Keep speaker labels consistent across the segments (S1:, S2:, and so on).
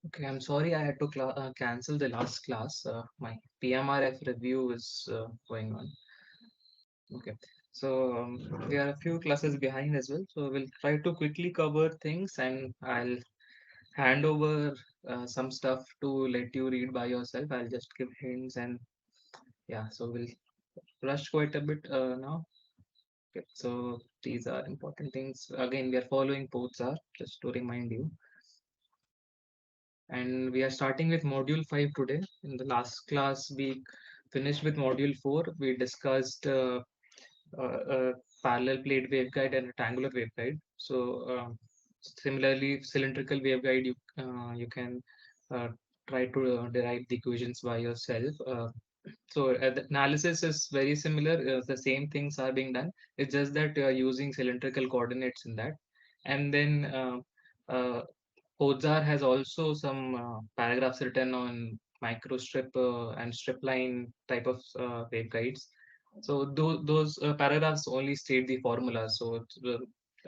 S1: Okay, I'm sorry I had to cancel the last class. My PMRF review is going on. Okay, so we are a few classes behind as well. So we'll try to quickly cover things and I'll hand over some stuff to let you read by yourself. I'll just give hints and yeah, so we'll rush quite a bit now. Okay, so these are important things. Again, we are following POTSR, just to remind you. And we are starting with module 5 today. In the last class, we finished with module 4. We discussed a parallel plate waveguide and rectangular waveguide. So, similarly, cylindrical waveguide, you can uh, try to derive the equations by yourself. So the analysis is very similar. The same things are being done. It's just that using cylindrical coordinates in that. And then Podzar has also some paragraphs written on microstrip and strip line type of waveguides. So those paragraphs only state the formula. So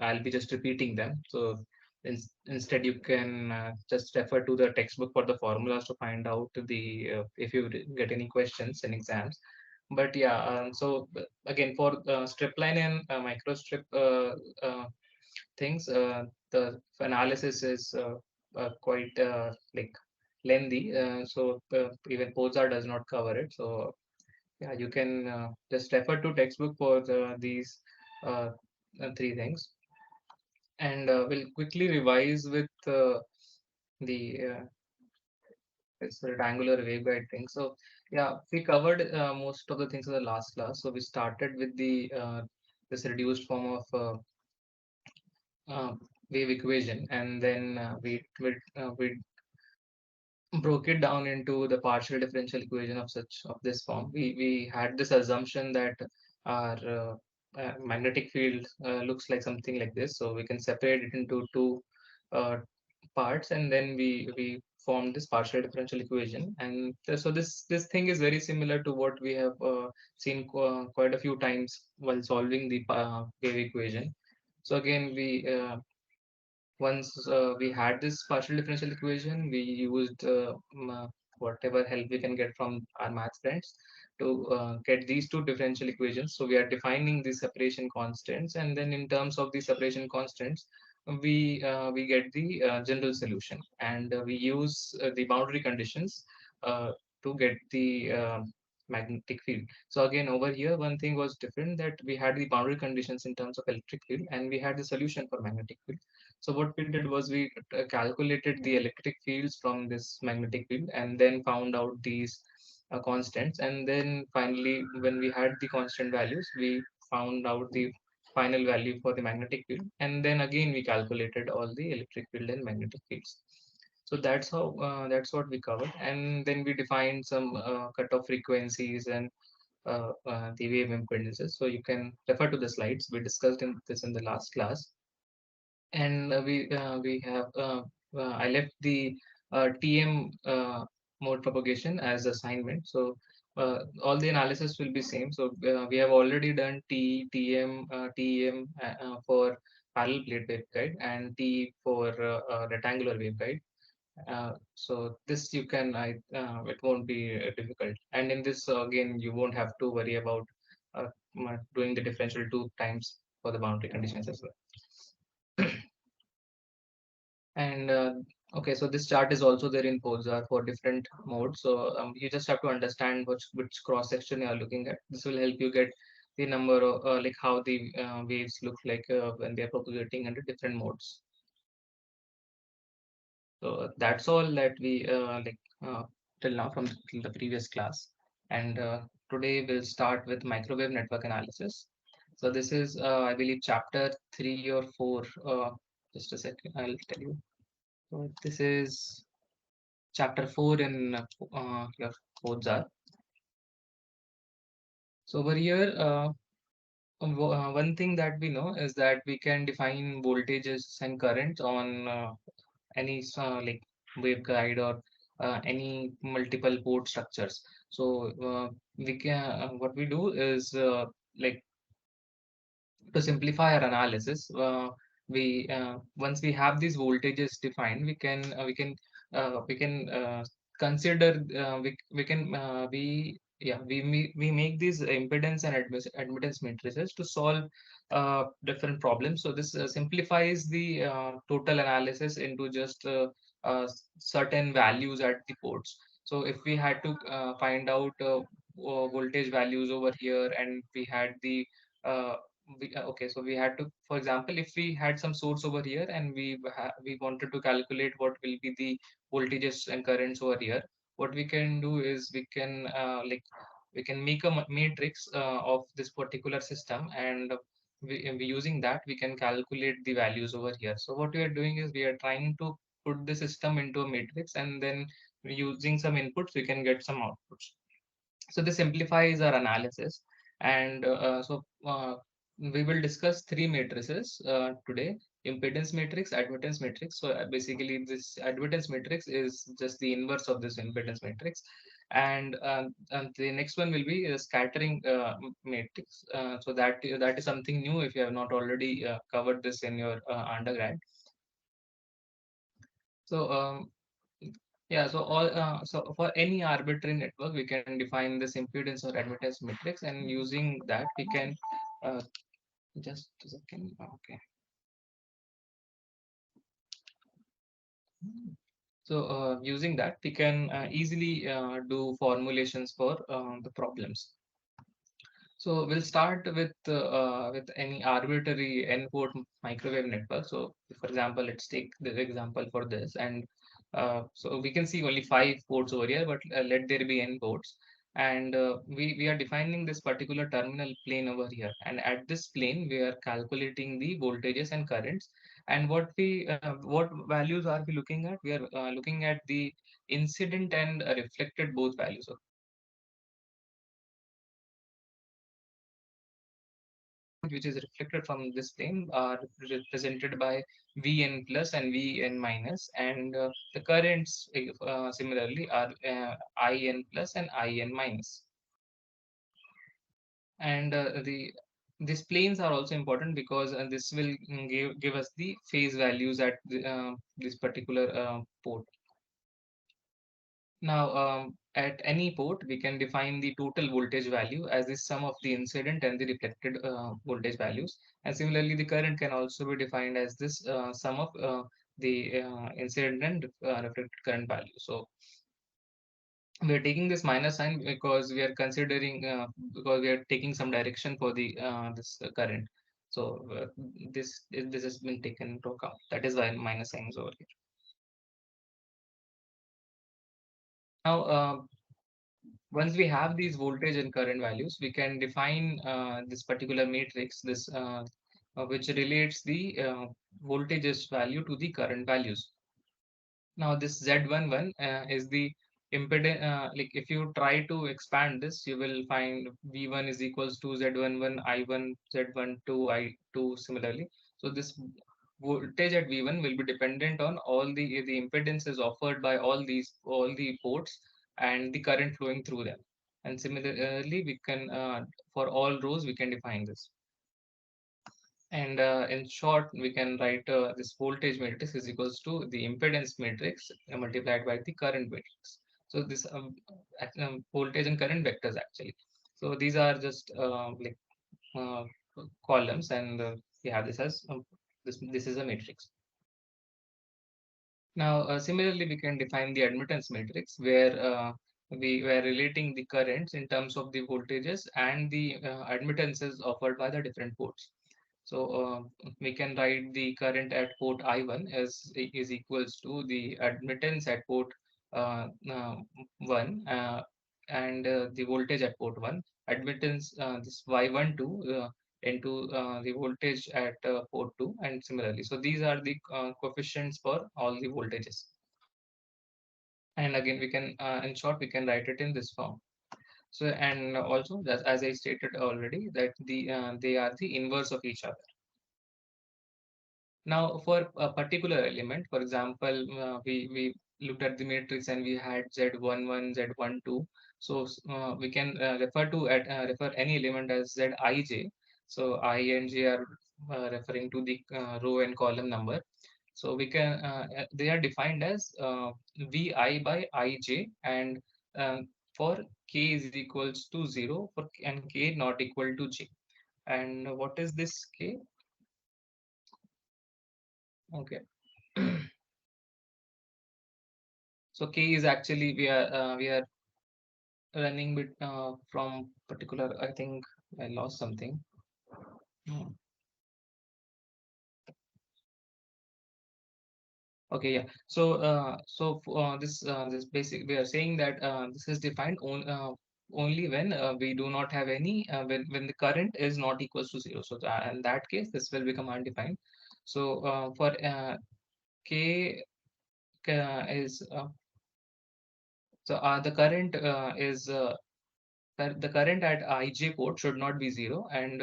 S1: I'll be just repeating them. So instead, you can just refer to the textbook for the formulas to find out the if you get any questions in exams. But yeah, again for strip line and microstrip things, the analysis is quite like lengthy. So even Pozar does not cover it. So yeah, you can just refer to textbook for these uh, three things, and we'll quickly revise with the this rectangular waveguide thing. So yeah, we covered most of the things in the last class. So we started with the this reduced form of uh, wave equation, and then we broke it down into the partial differential equation of such of this form. We had this assumption that our magnetic field looks like something like this, so we can separate it into two uh, parts, and then we formed this partial differential equation. And so this thing is very similar to what we have seen quite a few times while solving the wave equation. So again, we once we had this partial differential equation, we used whatever help we can get from our math friends to get these two differential equations. So we are defining the separation constants, and then in terms of the separation constants, we get the general solution, and we use the boundary conditions uh, to get the magnetic field. So again, over here, one thing was different, that we had the boundary conditions in terms of electric field, and we had the solution for magnetic field. So what we did was we calculated the electric fields from this magnetic field and then found out these constants. And then finally, when we had the constant values, we found out the final value for the magnetic field. And then again, we calculated all the electric field and magnetic fields. So that's what we covered. And then we defined some cutoff frequencies and the wave impedances. So you can refer to the slides. We discussed this in the last class, and we have I left the TM mode propagation as assignment. So all the analysis will be same. So we have already done TM, TEM for parallel plate waveguide, and T for rectangular waveguide. So this you can it won't be difficult. And in this again, you won't have to worry about doing the differential two times for the boundary conditions as well. And okay, so this chart is also there in Polestar for different modes. So you just have to understand which cross section you are looking at. This will help you get the number of like how the waves look like when they are propagating under different modes. So that's all that we till now from the previous class. And today we'll start with microwave network analysis. So this is I believe chapter 3 or 4. Just a second, I'll tell you. So this is chapter 4 in your Podzar. So over here, one thing that we know is that we can define voltages and currents on any like waveguide or any multiple port structures. So we can what we do is like to simplify our analysis, we once we have these voltages defined, we can we can consider we can we make these impedance and admittance matrices to solve different problems. So this simplifies the total analysis into just certain values at the ports. So if we had to find out voltage values over here, and we had the uh, okay, so we had to, for example, if we had some source over here, and we wanted to calculate what will be the voltages and currents over here, what we can do is we can make a matrix of this particular system, and using that we can calculate the values over here. So what we are doing is we are trying to put the system into a matrix, and then using some inputs we can get some outputs. So this simplifies our analysis. And we will discuss three matrices today: impedance matrix, admittance matrix. So basically, this admittance matrix is just the inverse of this impedance matrix. And the next one will be a scattering matrix. So that is something new if you have not already covered this in your undergrad. So yeah, so so for any arbitrary network, we can define this impedance or admittance matrix, and using that we can uh, just a second. Okay. So using that, we can easily do formulations for the problems. So we'll start with any arbitrary n-port microwave network. So for example, let's take the example for this, and so we can see only 5 ports over here, but let there be n ports, and we are defining this particular terminal plane over here, and at this plane we are calculating the voltages and currents. And what values are we looking at? We are looking at the incident and reflected both values. Which is reflected from this plane are represented by Vn plus and Vn minus, and the currents similarly are In plus and In minus. And the these planes are also important because this will give us the phase values at this particular port. Now, at any port, we can define the total voltage value as the sum of the incident and the reflected voltage values. And similarly, the current can also be defined as this sum of the incident and reflected current value. So we are taking this minus sign because we are considering because we are taking some direction for the this current. So this has been taken into account. That is why minus sign is over here. Now, once we have these voltage and current values, we can define this particular matrix, which relates the voltages value to the current values. Now, this Z11 is the impedance. Like if you try to expand this, you will find V1 is equals to Z11, I1, Z12, I2 similarly. So this voltage at V1 will be dependent on all the impedances offered by all the ports and the current flowing through them. And similarly, we can for all rows we can define this. And in short, we can write this voltage matrix is equals to the impedance matrix multiplied by the current matrix. So this voltage and current vectors actually. So these are just uh, columns, and we have this as this is a matrix. Now, similarly, we can define the admittance matrix where we were relating the currents in terms of the voltages and the admittances offered by the different ports. So we can write the current at port I1 is equals to the admittance at port uh, uh, 1 and the voltage at port 1. Admittance this Y12 into the voltage at port 2, and similarly. So these are the coefficients for all the voltages. And again, we can, in short, we can write it in this form. So, and also, as I stated already, that they are the inverse of each other. Now, for a particular element, for example, we looked at the matrix and we had Z11, Z12. So we can refer any element as Zij. So I and J are referring to the row and column number. So we can they are defined as Vi by Ij, and for k is equals to 0 for and k not equal to j. And what is this k? Okay. So k is actually we are running bit from particular. I think I lost something. Hmm. Okay, yeah. So, this basic we are saying that this is defined only when we do not have any when the current is not equals to zero. So in that case, this will become undefined. So for k is the current is the current at ij port should not be zero, and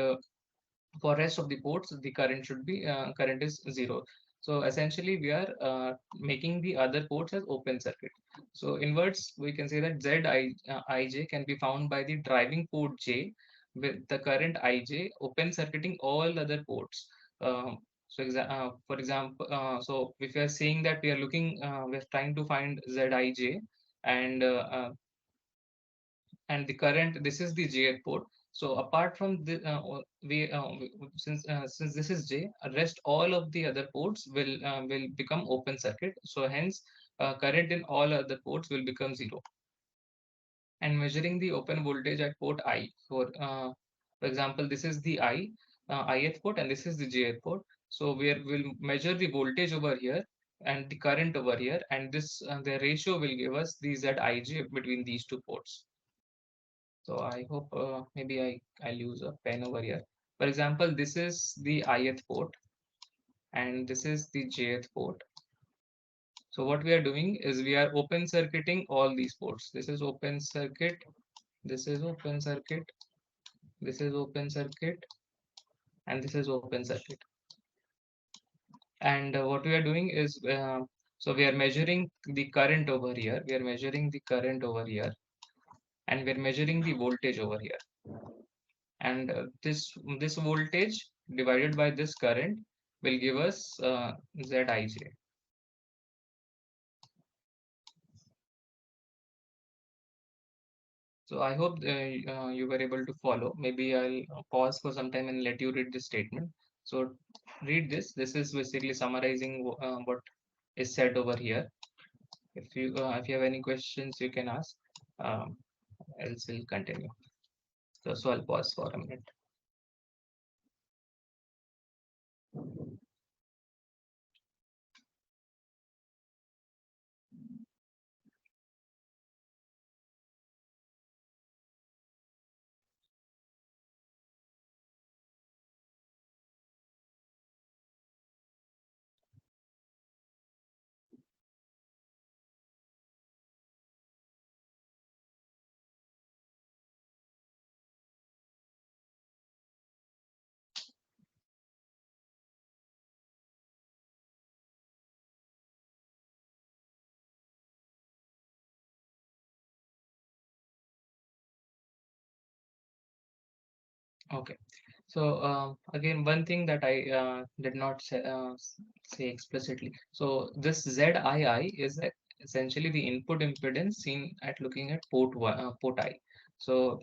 S1: for rest of the ports the current should be current is zero. So essentially we are making the other ports as open circuit. So in words we can say that ij can be found by the driving port j with the current ij open circuiting all other ports. For example, so if we are saying that we are looking we're trying to find zij, and the current, this is the jth port. So apart from the since this is j, rest all of the other ports will become open circuit, so hence current in all other ports will become zero. And measuring the open voltage at port I, for example, this is the ith port, and this is the jth port. So we'll measure the voltage over here and the current over here, and this the ratio will give us the zij between these two ports. So I hope maybe I'll use a pen over here. For example, this is the ith port and this is the jth port. So what we are doing is we are open circuiting all these ports. This is open circuit, this is open circuit, this is open circuit, and this is open circuit. And what we are doing is so we are measuring the current over here, we are measuring the current over here, and we are measuring the voltage over here. And this voltage divided by this current will give us Zij. So I hope you were able to follow. Maybe I'll pause for some time and let you read this statement. So read this. This is basically summarizing what is said over here. If you have any questions, you can ask. Um, Else we'll continue. So I'll pause for a minute. Okay. So again, one thing that I did not say explicitly. So this ZII is essentially the input impedance seen at looking at port I. So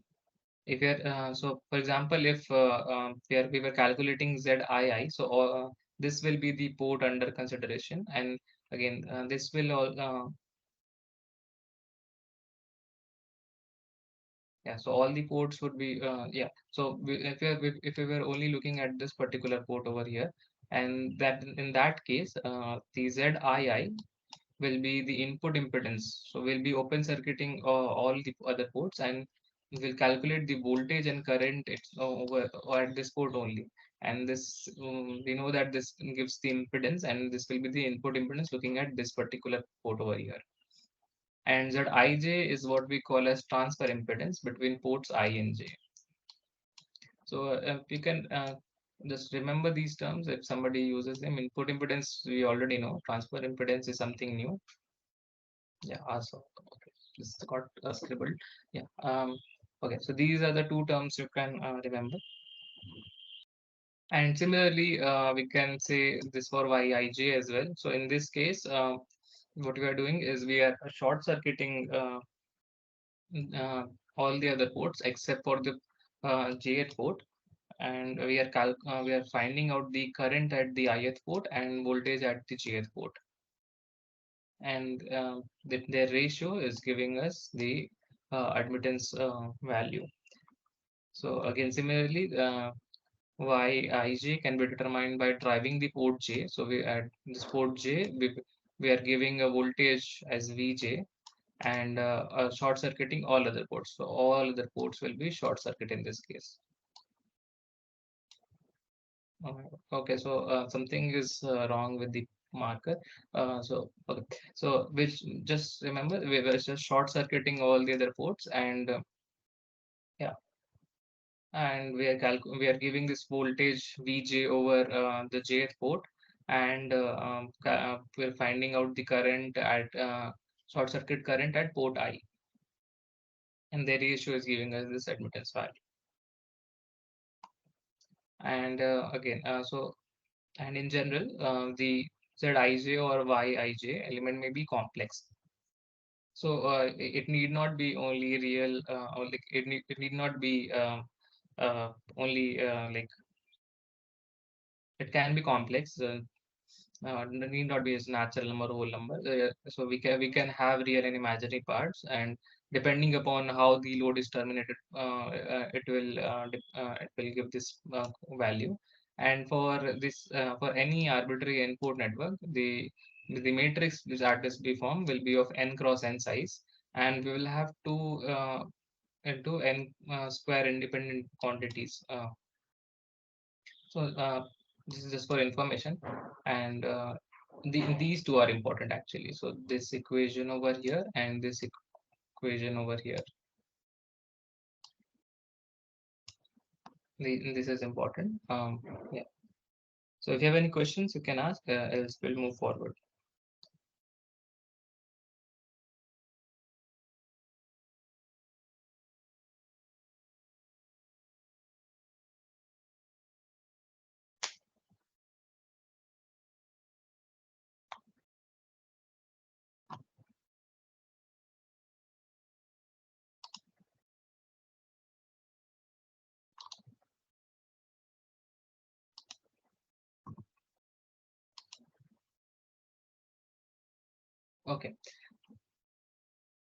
S1: if you're for example, if we were calculating ZII, so this will be the port under consideration, and again this will all yeah, so all the ports would be yeah. So if we were only looking at this particular port over here, and that in that case, the ZII will be the input impedance. So we'll be open circuiting all the other ports, and we'll calculate the voltage and current over or at this port only. And this we know that this gives the impedance, and this will be the input impedance looking at this particular port over here. And Zij is what we call as transfer impedance between ports I and J. So you can just remember these terms if somebody uses them. Input impedance we already know. Transfer impedance is something new. Yeah, also okay. This got scribbled. Yeah. Okay. So these are the two terms you can remember. And similarly, we can say this for Yij as well. So in this case, what we are doing is we are short circuiting uh, all the other ports except for the jth port, and we are finding out the current at the ith port and voltage at the jth port, and their ratio is giving us the admittance value. So again, similarly, Yij can be determined by driving the port J. So we at this port J, we are giving a voltage as Vj, and short circuiting all other ports. So all other ports will be short circuit in this case. Uh, okay, so something is wrong with the marker. Okay, so which just remember we were just short circuiting all the other ports, and yeah, and we are giving this voltage Vj over the jth port, and we're finding out the current at short circuit current at port I, and the ratio is giving us this admittance value. And again, and in general, the Zij or Yij element may be complex. So it need not be only real, or like it need not be only like it can be complex. Need not be as natural number, whole number. So we can have real and imaginary parts, and depending upon how the load is terminated, it will give this value. And for this for any arbitrary n-port network, the matrix which at this B form will be of n cross n size, and we will have two into n square independent quantities. So this is just for information, and these two are important actually. So this equation over here and this equation over here, this is important. Yeah. So if you have any questions, you can ask. Else we'll move forward. Okay.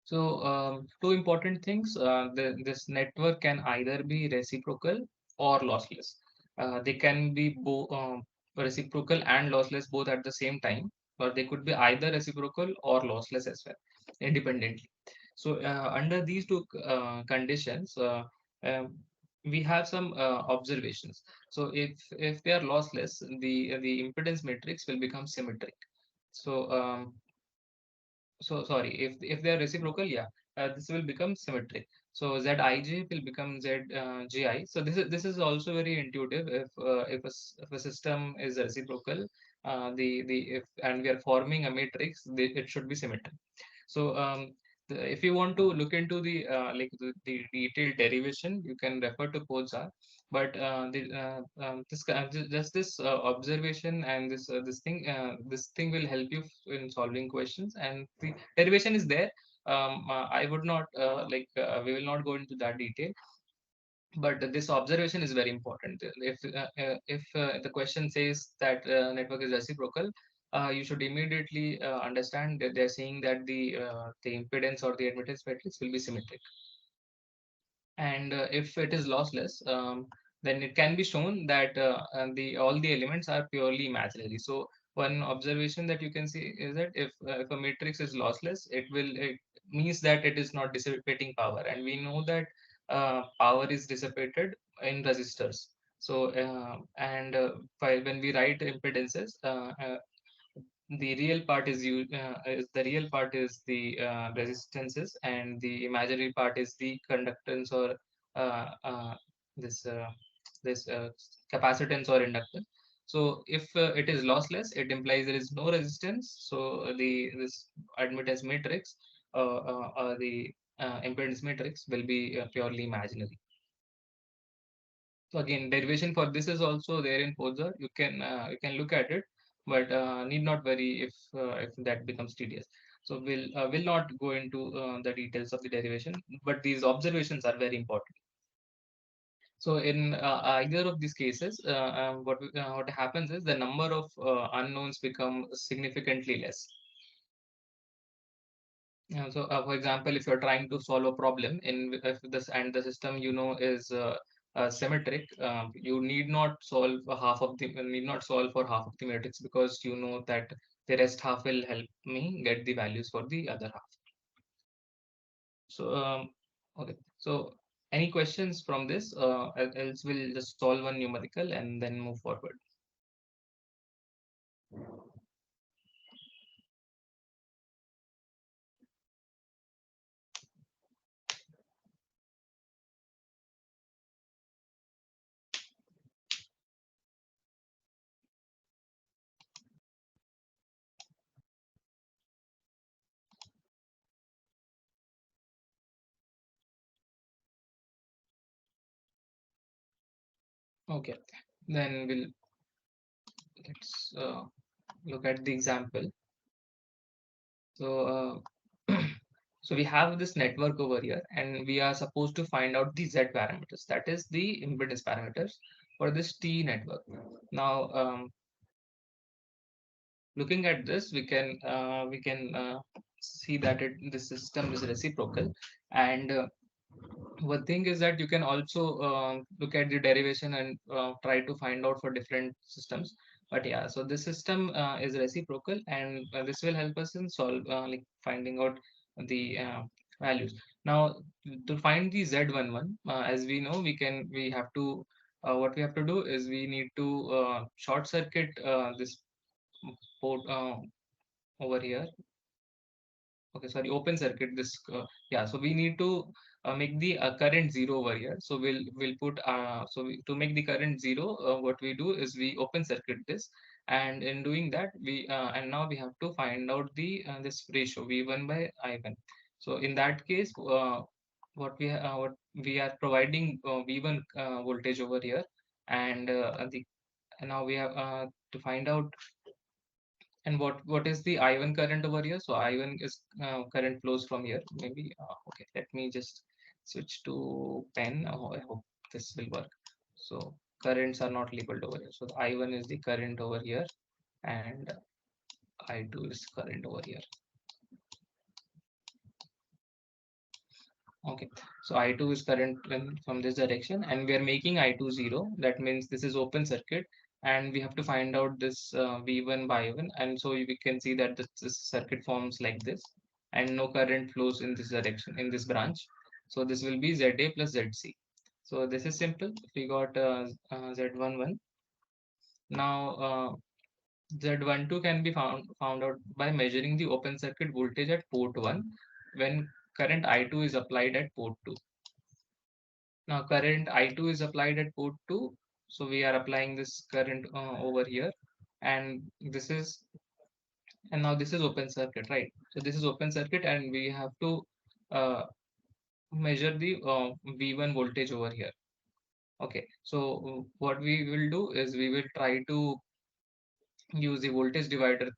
S1: So two important things. This network can either be reciprocal or lossless. They can be reciprocal and lossless both at the same time, or they could be either reciprocal or lossless as well, independently. So under these two conditions, um, we have some observations. So if they are lossless, the impedance matrix will become symmetric. So so sorry, if they are reciprocal, yeah, this will become symmetric. So Zij will become Ji. So this is also very intuitive. If a system is reciprocal, the if and we are forming a matrix, it should be symmetric. So if you want to look into the detailed derivation, you can refer to Pozar. But just this observation and this thing will help you in solving questions. And the derivation is there. I would not we will not go into that detail, but this observation is very important. If the question says that network is reciprocal, you should immediately understand that they're saying that the impedance or the admittance matrix will be symmetric. And if it is lossless, then it can be shown that the all the elements are purely imaginary. So one observation that you can see is that if a matrix is lossless, it means that it is not dissipating power, and we know that power is dissipated in resistors. So when we write impedances, the real part is the real part is the resistances, and the imaginary part is the conductance or uh, uh, this uh, this capacitance or inductance. So if it is lossless, it implies there is no resistance. So the this admittance matrix or the impedance matrix will be purely imaginary. So again, derivation for this is also there in Poser. You can look at it, but need not worry if that becomes tedious. So we'll not go into the details of the derivation, but these observations are very important. So in either of these cases, what happens is the number of unknowns become significantly less. For example, if you're trying to solve a problem in if this and the system is symmetric, you need not solve for half of the matrix, because you know that the rest half will help me get the values for the other half. So okay, so any questions from this? Else we'll just solve one numerical and then move forward. Okay, then let's look at the example. So, so we have this network over here, and we are supposed to find out the Z parameters, that is the impedance parameters for this T network. Now, looking at this, we can see that the system is reciprocal, and one thing is that you can also look at the derivation and try to find out for different systems. But yeah, so this system is reciprocal, and this will help us in like finding out the values. Now, to find the Z11, as we know, we have to what we have to do is we need to short circuit this port over here. Okay, sorry, open circuit this. Yeah, so we need to make the current zero over here. So we'll put to make the current zero, what we do is we open circuit this, and in doing that and now we have to find out the this ratio V1 by I1. So in that case, what we are providing V1 voltage over here, and the and now we have to find out. And what is the I1 current over here? So I1 is current flows from here. Maybe okay. Let me just switch to pen. Oh, I hope this will work. So currents are not labeled over here. So the I1 is the current over here, and I2 is current over here. Okay, so I2 is current from this direction, and we are making I2 0. That means this is open circuit, and we have to find out this V1 by I1. And so we can see that this circuit forms like this, and no current flows in this direction, in this branch. So this will be ZA plus ZC. So this is simple. We got Z11. Now, Z12 can be found out by measuring the open circuit voltage at port 1 when current I2 is applied at port 2. Now current I2 is applied at port 2. So we are applying this current over here, and now this is open circuit, right? So this is open circuit, and we have to uh, measure the V1 voltage over here. Okay, so what we will do is we will try to use the voltage divider.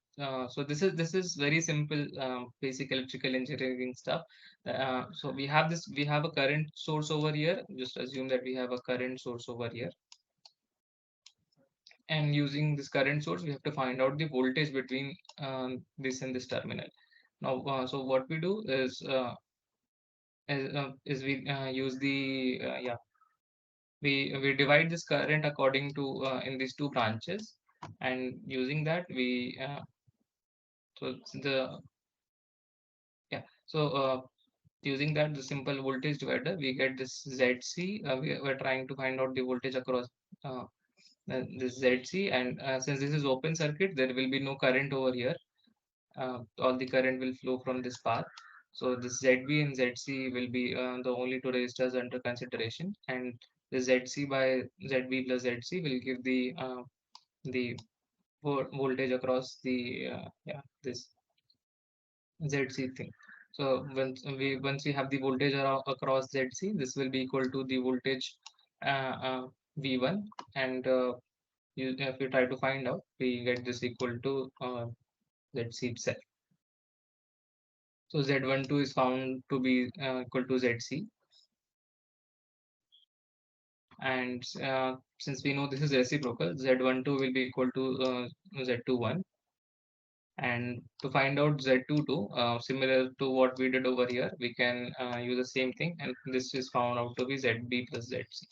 S1: So this is very simple, basic electrical engineering stuff. So we have a current source over here. Just assume that we have a current source over here, and using this current source, we have to find out the voltage between this and this terminal. Now, so what we do is we use the yeah we divide this current according to in these two branches, and using that we so the yeah so using that the simple voltage divider, we get this ZC. We're trying to find out the voltage across uh, this ZC, and since this is open circuit, there will be no current over here. All the current will flow from this path. So this ZB and ZC will be the only two resistors under consideration, and the ZC by ZB plus ZC will give the voltage across the this ZC thing. So once we have the voltage across ZC, this will be equal to the voltage. V1, and if you try to find out, we get this equal to ZC itself. So Z12 is found to be equal to ZC, and since we know this is reciprocal, Z12 will be equal to Z21. And to find out Z22, similar to what we did over here, we can use the same thing, and this is found out to be ZB plus ZC.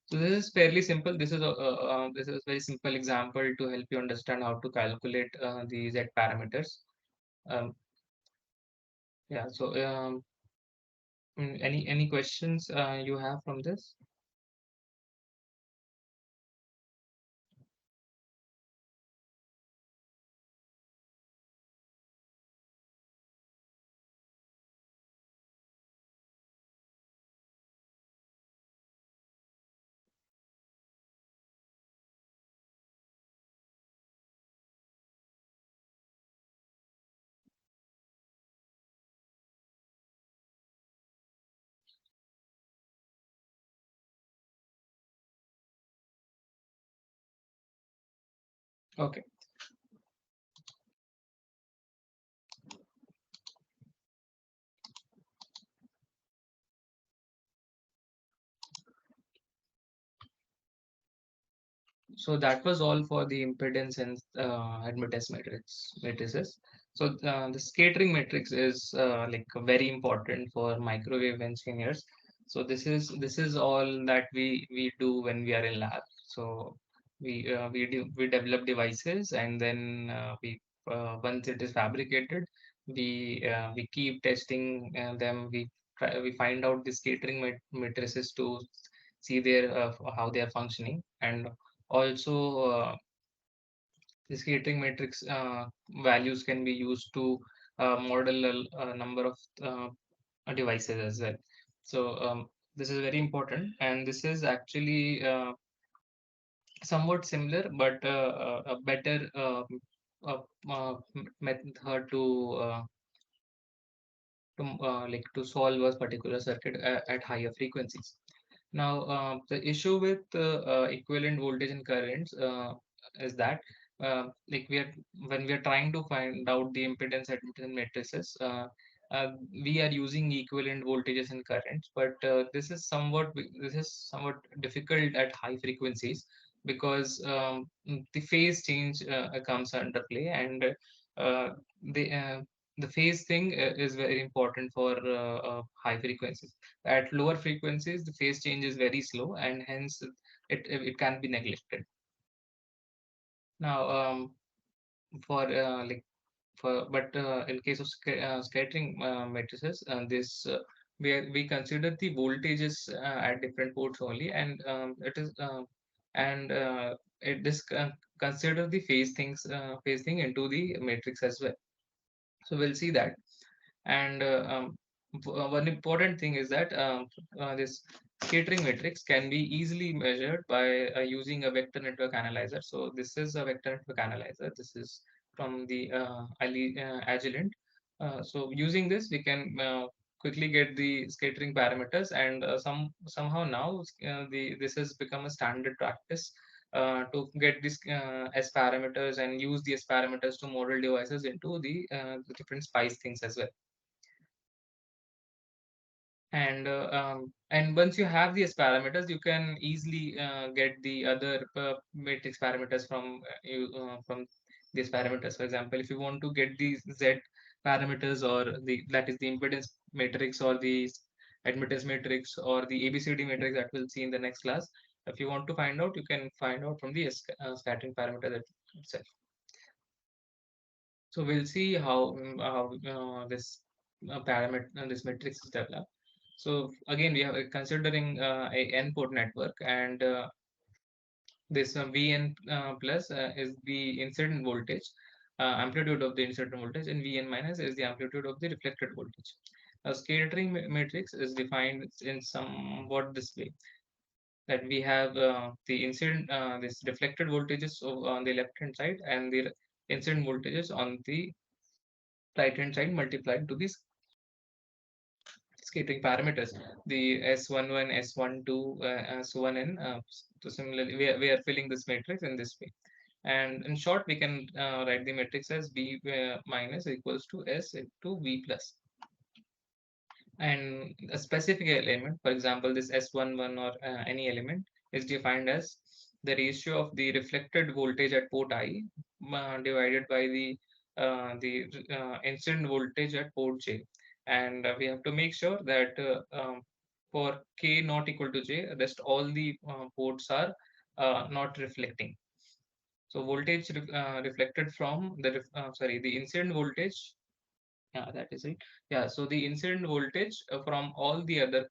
S1: So this is fairly simple. This is a very simple example to help you understand how to calculate the Z parameters. Um, yeah. So any questions you have from this? Okay. So that was all for the impedance and admittance matrices. So the scattering matrix is like very important for microwave engineers. So this is all that we do when we are in lab. So we develop devices, and then we once it is fabricated, we keep testing them. We find out the scattering matrices to see their how they are functioning, and also, the scattering matrix values can be used to model a number of devices as well. So this is very important, and this is actually somewhat similar, but a better uh, method to solve a particular circuit at higher frequencies. Now, the issue with equivalent voltage and currents is that like when we are trying to find out the impedance admittance matrices, we are using equivalent voltages and currents, but this is somewhat difficult at high frequencies because the phase change comes under play, and uh, the uh, the phase thing is very important for high frequencies. At lower frequencies, the phase change is very slow, and hence it can be neglected. Now, for like for but in case of scattering matrices, this we consider the voltages at different ports only, and it is and it this consider the phase thing into the matrix as well. So we'll see that. And one important thing is that this scattering matrix can be easily measured by using a vector network analyzer. So this is a vector network analyzer. This is from the Agilent. So using this, we can quickly get the scattering parameters, and somehow now the this has become a standard practice to get these S parameters and use the S parameters to model devices into the different spice things as well. And once you have these parameters, you can easily get the other matrix parameters from these parameters. For example, if you want to get these Z parameters, or the that is the impedance matrix, or the admittance matrix, or the ABCD matrix that we'll see in the next class, if you want to find out, you can find out from the scattering parameter itself. So we'll see how this this matrix is developed. So again, we are considering a n-port network, and this Vn plus is the incident voltage, amplitude of the incident voltage, and Vn minus is the amplitude of the reflected voltage. A scattering matrix is defined in somewhat this way, that we have the incident this reflected voltages on the left hand side, and the incident voltages on the right hand side multiplied to the scattering parameters, the S11, S12, so on, and so similarly, we are filling this matrix in this way. And in short, we can write the matrix as B minus equals to S into V plus. And a specific element, for example, this S11 or any element, is defined as the ratio of the reflected voltage at port I divided by the incident voltage at port J. And we have to make sure that for K not equal to J, rest all the ports are not reflecting. So voltage reflected from the incident voltage, yeah, that is it. Yeah, so the incident voltage from all the other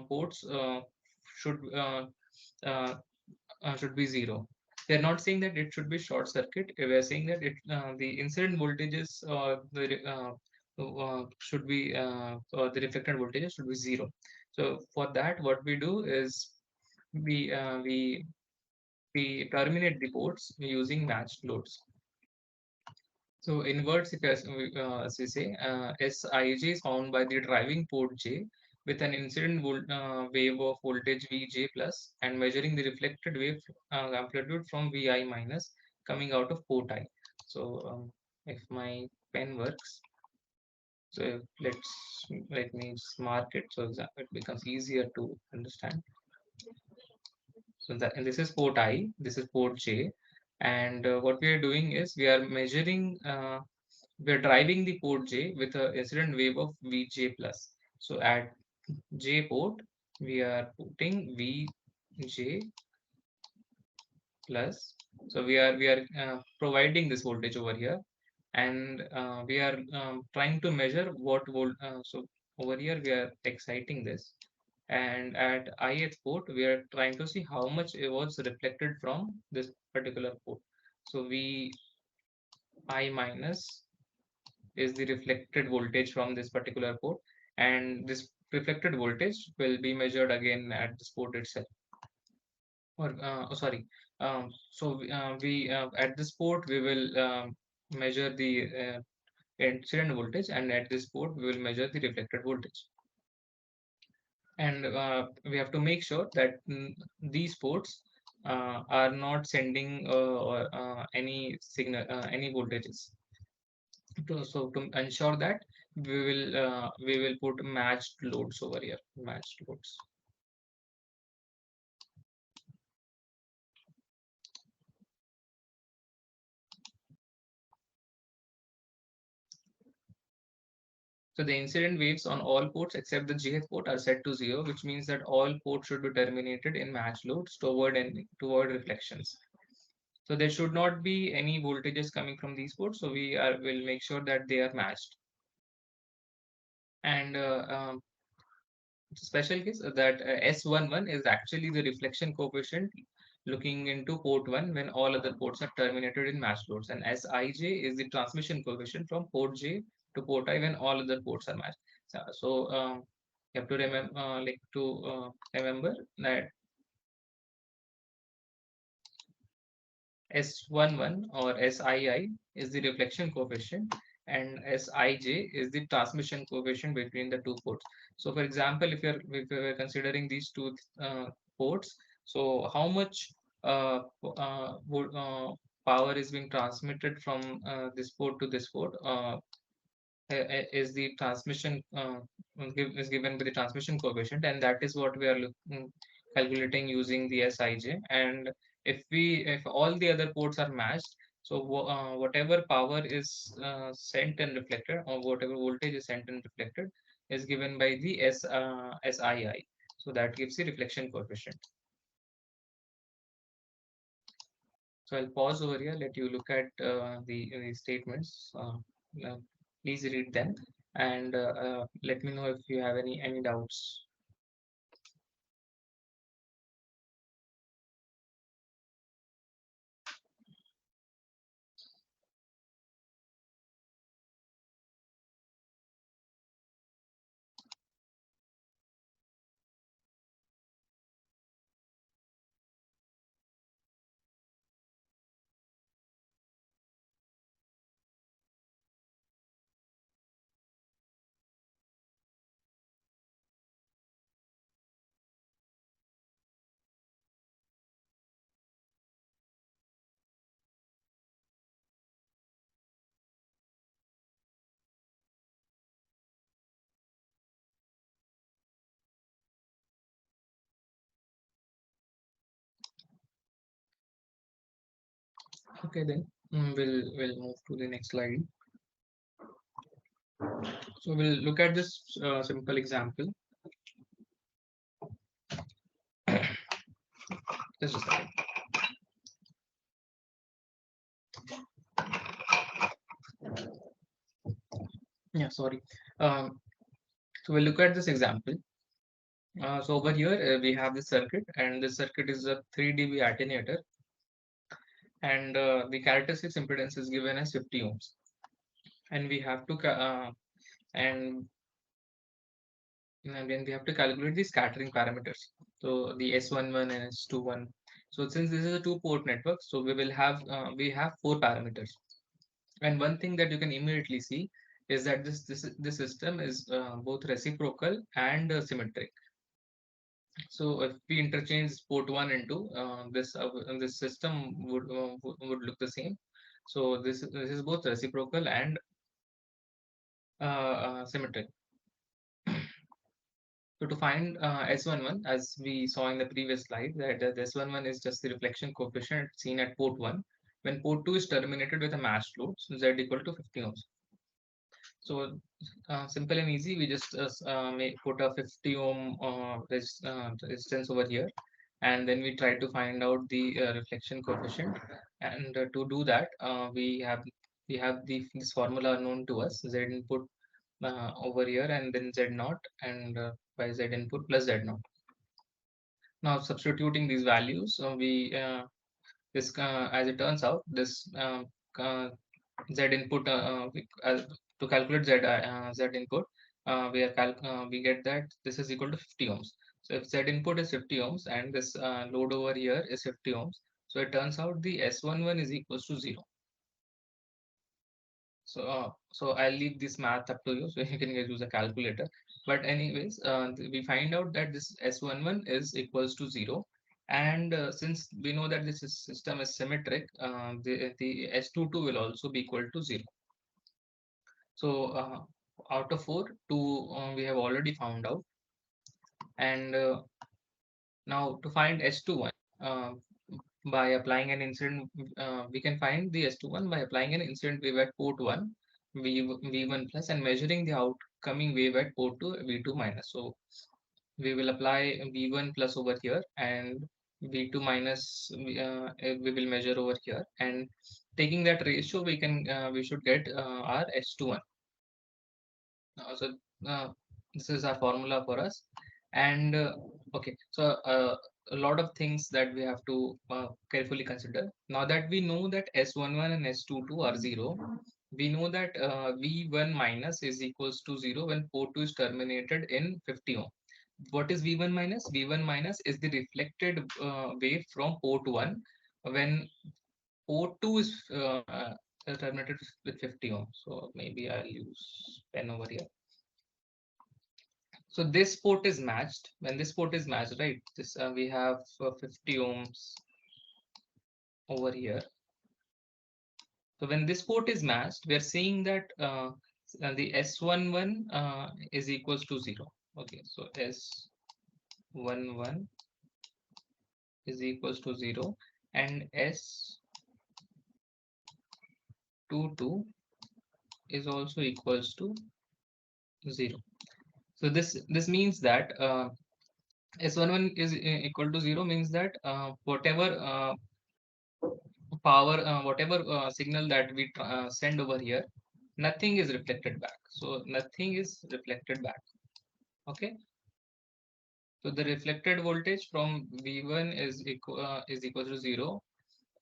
S1: ports should uh, uh, should be zero. We are not saying that it should be short circuit. We are saying that the incident voltages should be the reflected voltages should be zero. So for that, what we do is we uh, we we terminate the ports using matched loads. So inverts, if as we say, Sij is found by the driving port J with an incident wave of voltage Vj plus and measuring the reflected wave amplitude from Vi minus coming out of port I. So if my pen works, so let me just mark it so it becomes easier to understand. So that, and this is port I, this is port J, and what we are doing is we are measuring. We're driving the port J with a incident wave of Vj plus. So at J port, we are putting Vj plus. So we are providing this voltage over here, and we are trying to measure what volt. So over here we are exciting this, and at ith port we are trying to see how much it was reflected from this particular port. So Vi minus is the reflected voltage from this particular port, and this reflected voltage will be measured again at this port itself. Or oh, sorry, we at this port we will measure the incident voltage, and at this port we will measure the reflected voltage. And we have to make sure that these ports are not sending any voltages. So to ensure that we will put matched loads over here, matched loads. So the incident waves on all ports except the jth port are set to zero, which means that all ports should be terminated in matched loads toward reflections. So there should not be any voltages coming from these ports. So we will make sure that they are matched. And special case that S11 is actually the reflection coefficient looking into port 1 when all other ports are terminated in matched loads, and Sij is the transmission coefficient from port J to port I when all other ports are matched. So you have to remember that S11 or Sii is the reflection coefficient, and Sij is the transmission coefficient between the two ports. So, for example, if you're considering these two ports, so how much power is being transmitted from this port to this port is the transmission is given by the transmission coefficient, and that is what we are calculating using the Sij. And if all the other ports are matched, so whatever power is sent and reflected, or whatever voltage is sent and reflected, is given by the Sii. So that gives the reflection coefficient. So I'll pause over here, let you look at the statements. Uh, Please read them, and let me know if you have any doubts. Okay, then we'll move to the next slide. So we'll look at this simple example. Just a second. Yeah, sorry. So we'll look at this example. So over here we have the circuit, and this circuit is a 3 dB attenuator, and the characteristic impedance is given as 50 ohms, and we have to and then we have to calculate the scattering parameters. So the S11 and S21. So since this is a two-port network, so we have four parameters. And one thing that you can immediately see is that this system is both reciprocal and symmetric. So if we interchange port one and two, this system would look the same. So this is both reciprocal and symmetric. So to find S11, as we saw in the previous slide, that the S11 is just the reflection coefficient seen at port 1 when port 2 is terminated with a matched load, so Z equal to 50 ohms. So simple and easy, we just put a 50 ohm resistance over here, and then we try to find out the reflection coefficient. And to do that, we have this formula known to us: Z input over here, and then Z naught, and by Z input plus Z naught. Now substituting these values, we this as it turns out, this uh, Z input to calculate Z input, we get that this is equal to 50 ohms. So if Z input is 50 ohms and this load over here is 50 ohms, so it turns out the S11 is equals to 0. So I'll leave this math up to you, so you can use a calculator. But anyways, we find out that this S11 is equals to 0. And since we know that system is symmetric, the S22 will also be equal to 0. So out of 4, 2 we have already found out. And now to find S21, by applying an incident, we can find the S21 by applying an incident wave at port 1, V1 plus, and measuring the outcoming wave at port 2, V2 minus. So we will apply V1 plus over here, and V2 minus we will measure over here. And taking that ratio, we should get our S21. So uh, this is our formula for us. And okay, so a lot of things that we have to carefully consider. Now that we know that S11 and S22 are 0, we know that V1 minus is equals to 0 when port 2 is terminated in 50 ohm. What is V1 minus? V1 minus is the reflected wave from port 1 when port 2 is terminated with 50 ohm. So maybe I'll use pen over here. So this port is matched. When this port is matched, right? This we have 50 ohms over here. So when this port is matched, we are seeing that the S11 is equals to 0. Okay, so S11 is equals to 0, and S22 is also equals to 0. So this means that S11 is equal to 0 means that whatever power, whatever signal that we send over here, nothing is reflected back. So nothing is reflected back. Okay. So the reflected voltage from V1 is equal to 0.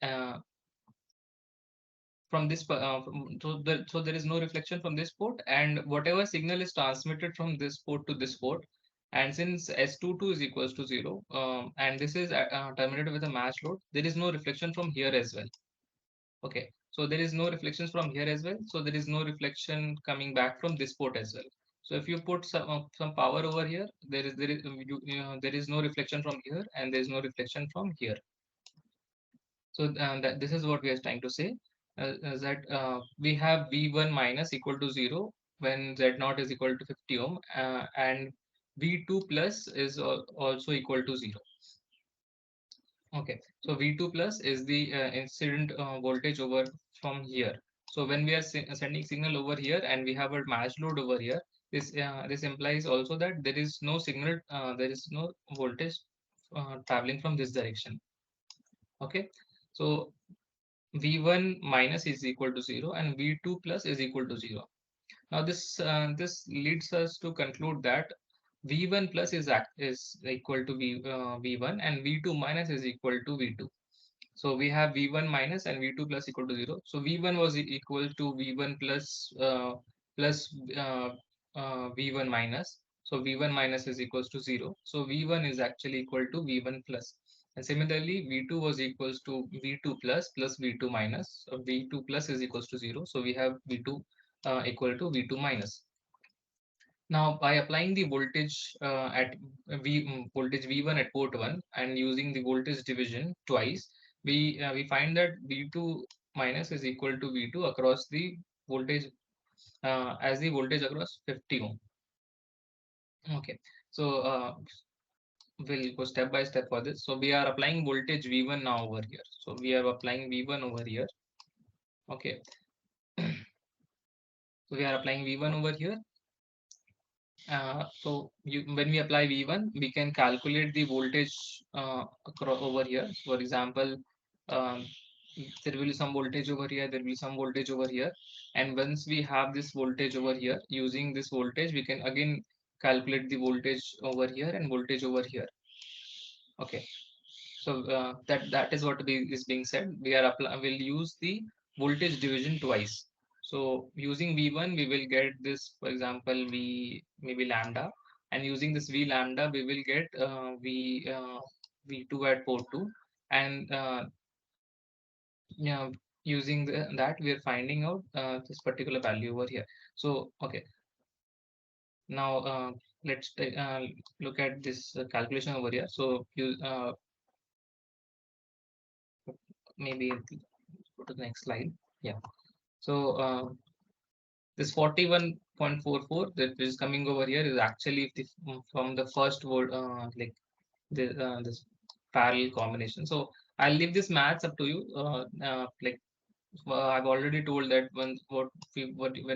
S1: Uh, from this, so there is no reflection from this port, and whatever signal is transmitted from this port to this port, and since S22 is equals to 0, and this is terminated with a match load, there is no reflection from here as well. Okay, so there is no reflections from here as well. So there is no reflection coming back from this port as well. So if you put some power over here, there is no reflection from here, and there is no reflection from here. So this is what we are trying to say, is that we have V1 minus equal to 0 when Z naught is equal to 50 ohm, and V2 plus is also equal to 0. Okay, so V2 plus is the incident voltage over from here. So when we are sending signal over here and we have a match load over here, this implies also that there is no signal, there is no voltage traveling from this direction. Okay, so V1 minus is equal to 0 and V2 plus is equal to 0. Now this leads us to conclude that V1 plus is equal to V1 and V2 minus is equal to V2. So we have V1 minus and V2 plus equal to 0. So V1 was equal to V1 plus V1 minus. So V1 minus is equals to 0. So V1 is actually equal to V1 plus. And similarly, V2 was equals to V2 plus V2 minus. So V2 plus is equals to 0. So we have V2 equal to V2 minus. Now, by applying the voltage at voltage V1 at port 1 and using the voltage division twice, we find that V2 minus is equal to V2 across the voltage as the voltage across 50 ohm. Okay, so we'll go step by step for this. So we are applying voltage V1 now over here. So we are applying V1 over here. Okay, so we are applying V1 over here. When we apply V1, we can calculate the voltage over here. For example, um, there will be some voltage over here, there will be some voltage over here. And once we have this voltage over here, using this voltage, we can again calculate the voltage over here and voltage over here. Okay. So that is what is being said. We'll use the voltage division twice. So using V1, we will get this, for example, V maybe lambda, and using this V lambda, we will get V2 at port 2, and yeah, using that we are finding out this particular value over here. So okay, now look at this calculation over here. So you maybe go to the next slide. Yeah. So this 41.44 that is coming over here is actually from the first word like this parallel combination. So I'll leave this maths up to you. I've already told that when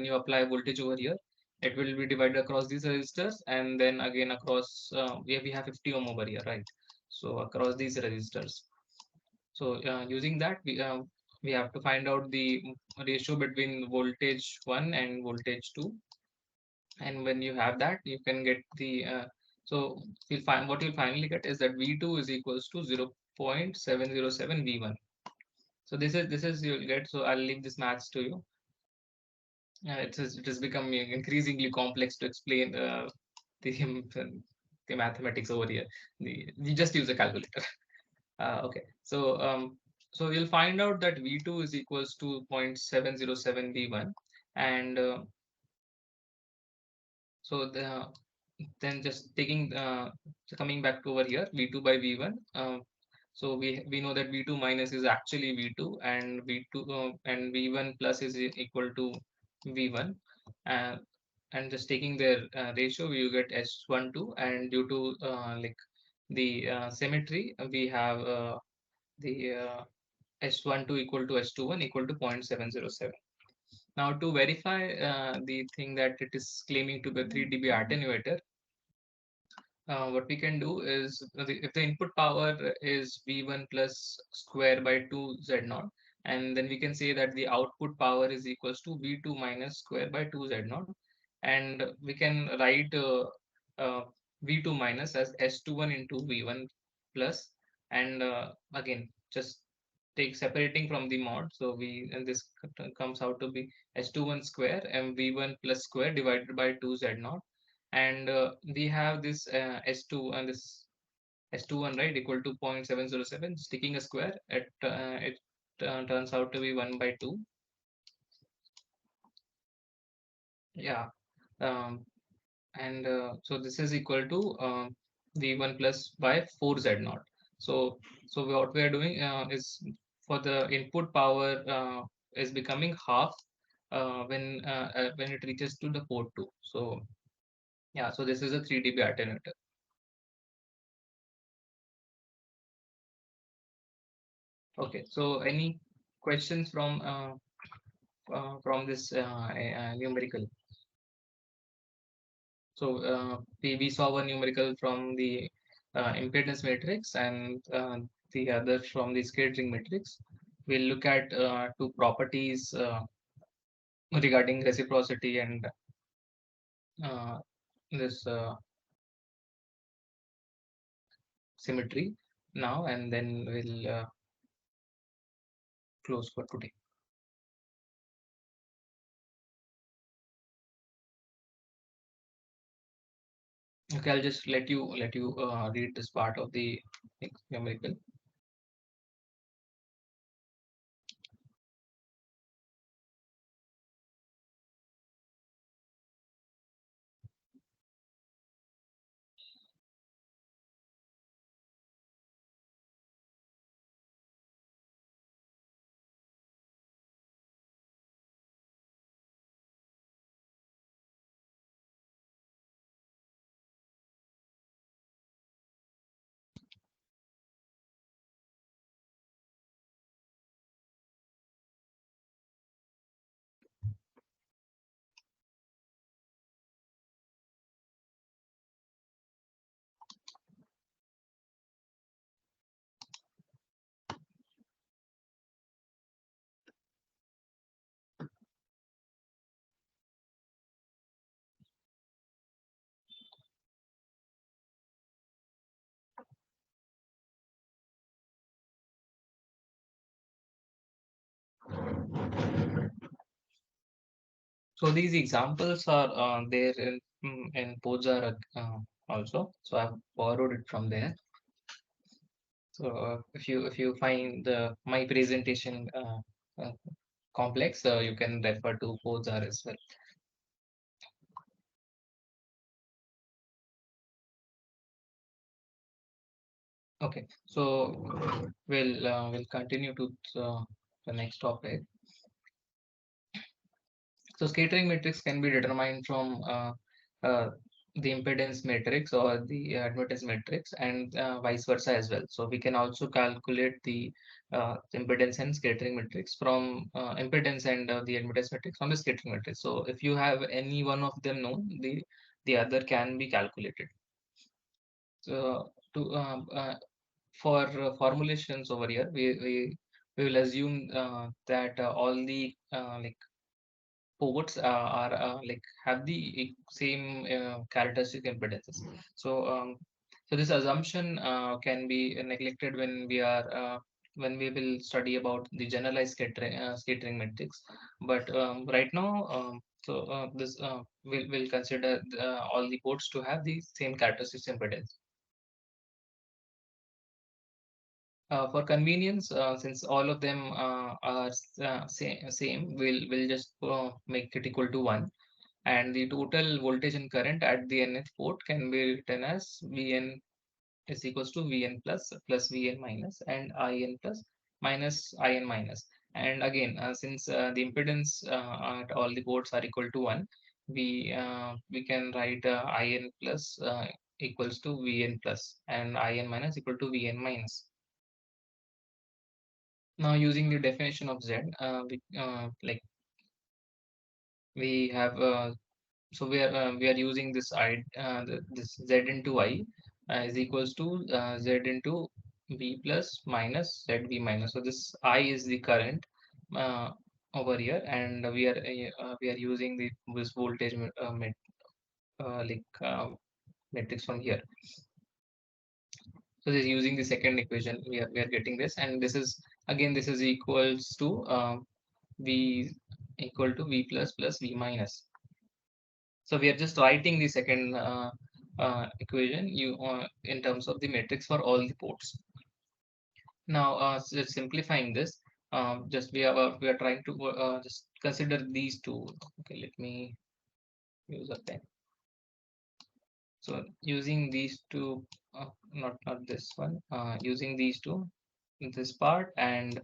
S1: you apply voltage over here, it will be divided across these resistors and then again across we have 50 ohm over here, right? So across these resistors. So using that, we have to find out the ratio between voltage 1 and voltage 2. And when you have that, you can get the so you'll find what you'll finally get is that V2 is equals to 0.707 V1. So this is you'll get. So I'll leave this maths to you. It is becoming increasingly complex to explain the the mathematics over here. You just use a calculator. Okay, so you'll find out that V2 is equals to 0.707 V1, and so then just taking coming back to over here V2 by V1. So we know that V2 minus is actually V2 and V2 and V1 plus is equal to V1, uh, and just taking their ratio, you get S12, and due to like the symmetry, we have the S12 equal to S21 equal to 0.707. Now to verify the thing that it is claiming to be a 3 dB attenuator, what we can do is if the input power is V1 plus square by 2 Z0, and then we can say that the output power is equals to V2 minus square by 2 Z0, and we can write uh, V2 minus as S21 into V1 plus, and again just take separating from the mod, so we and this comes out to be S21 square and V1 plus square divided by 2 Z0, and we have this S2 and this S21, right, equal to 0.707. Sticking a square, it turns out to be 1 by 2. Yeah. Um, and so this is equal to V1 plus by 4 Z naught. So what we are doing is for the input power is becoming half when it reaches to the port 2. So yeah, so this is a 3 dB attenuator. Okay, so any questions from this numerical? So we saw one numerical from the impedance matrix and the other from the scattering matrix. We'll look at two properties regarding reciprocity and uh, this symmetry now, and then we'll close for today. Okay, I'll just let you read this part of the numerical. So these examples are there in Podzar also. So I've borrowed it from there. So if you find my presentation uh, complex, you can refer to Podzar as well. Okay, so we'll continue to the next topic. So scattering matrix can be determined from uh, the impedance matrix or the admittance matrix, and vice versa as well. So we can also calculate the impedance and scattering matrix from impedance and the admittance matrix from the scattering matrix. So if you have any one of them known, the other can be calculated. So to for formulations over here, we will assume that all the like ports are like have the same characteristic impedances. So so this assumption can be neglected when we will study about the generalized scattering matrix. But right now, this will consider all the ports to have the same characteristic impedance. For convenience, since all of them are same, we'll just make it equal to 1, and the total voltage and current at the nth port can be written as Vn is equals to Vn plus Vn minus and In plus minus In minus. And again, since the impedance at all the ports are equal to 1, we can write In plus equals to Vn plus and In minus equal to Vn minus. Now using the definition of Z, like we have so we are using this this z into I is equals to z into v plus minus zv minus. So this I is the current uh, over here, and we are using this voltage matrix from here. So this using the second equation, we are getting this, and this is again this is equals to v equal to v plus v minus. So we are just writing the second equation in terms of the matrix for all the ports. Now, just simplifying this, just we are trying to just consider these two. Okay, let me use a pen. So using these two, not this one, using these two, this part and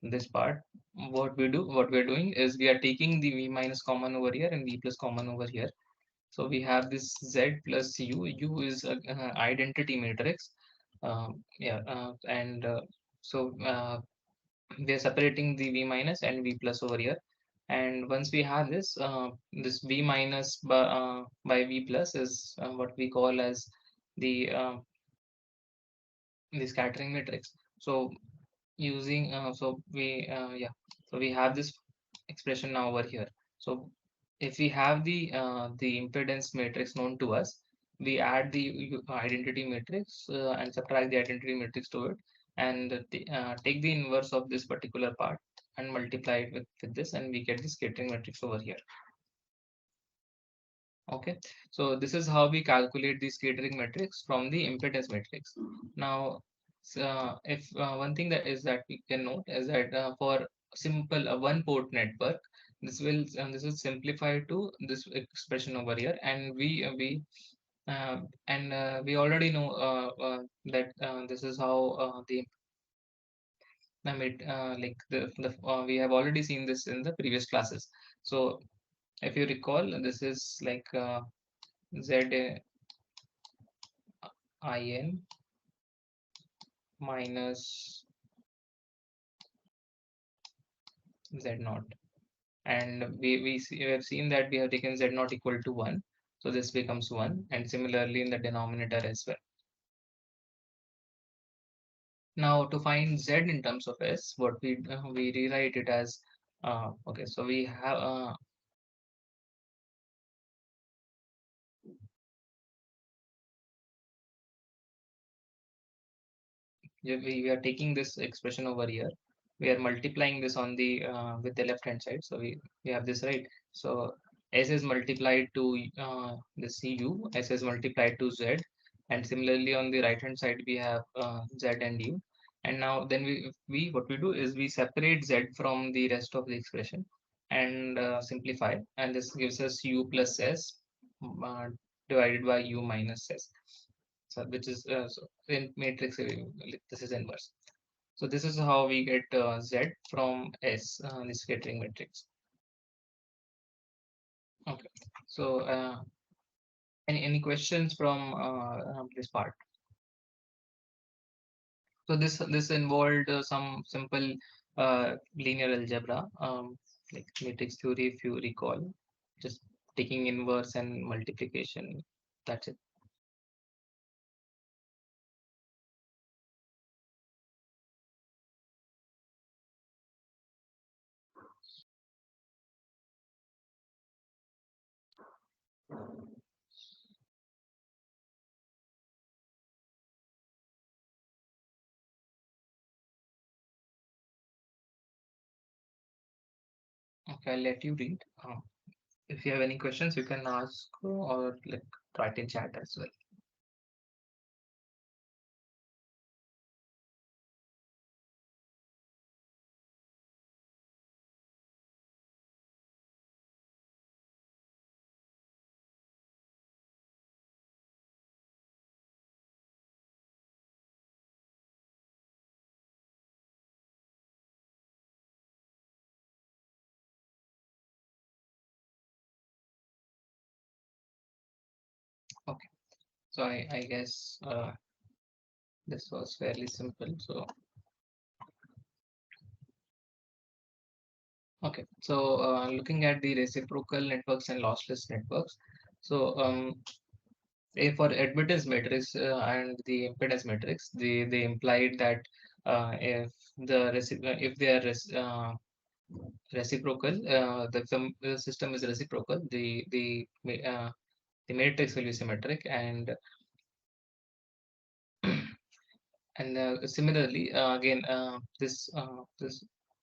S1: this part, what we're doing is we are taking the v minus common over here and v plus common over here. So we have this Z plus U. U is a identity matrix. Yeah, and So we are separating the V minus and V plus over here. And once we have this, this V minus by V plus is what we call as the scattering matrix. So using so we have this expression now over here. So if we have the impedance matrix known to us, we add the identity matrix and subtract the identity matrix to it, and take the inverse of this particular part and multiply it with this, and we get the scattering matrix over here. Okay, so this is how we calculate the scattering matrix from the impedance matrix. Now, if one thing that we can note is that for simple one port network, this is simplified to this expression over here, and we already know that this is how the like we have already seen this in the previous classes. So if you recall, this is like Z in minus z naught, and we have seen that we have taken z naught equal to 1, so this becomes 1, and similarly in the denominator as well. Now to find z in terms of s, what we rewrite it as okay, so we have we are taking this expression over here, we are multiplying this on the with the left hand side, so we have this, right? So s is multiplied to the cu, s is multiplied to z, and similarly on the right hand side we have z and u. And now then we what we do is we separate z from the rest of the expression and simplify, and this gives us u plus s uh, divided by u minus s. So which is so in matrix, this is inverse. So this is how we get Z from S, the scattering matrix. Okay. So any questions from this part? So this involved some simple linear algebra, like matrix theory, if you recall, just taking inverse and multiplication. That's it. Okay, I'll let you read. If you have any questions, you can ask or like write in chat as well. Okay. So I guess this was fairly simple. So okay. So looking at the reciprocal networks and lossless networks. So for admittance matrix and the impedance matrix, they implied that if if they are reciprocal, the system is reciprocal, the matrix will be symmetric, and similarly, again, this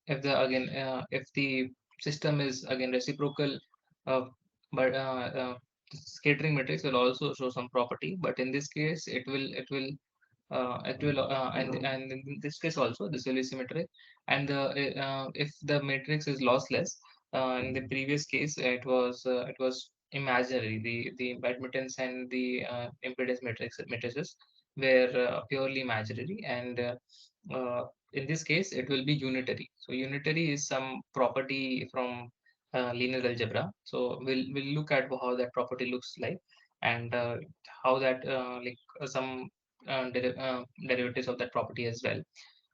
S1: if the system is again reciprocal, uh, but scattering matrix will also show some property. But in this case, and in this case also this will be symmetric. And if the matrix is lossless, in the previous case it was imaginary. The admittance and the impedance matrices were purely imaginary, and in this case it will be unitary. So unitary is some property from linear algebra. So we'll look at how that property looks like, and how that some derivatives of that property as well.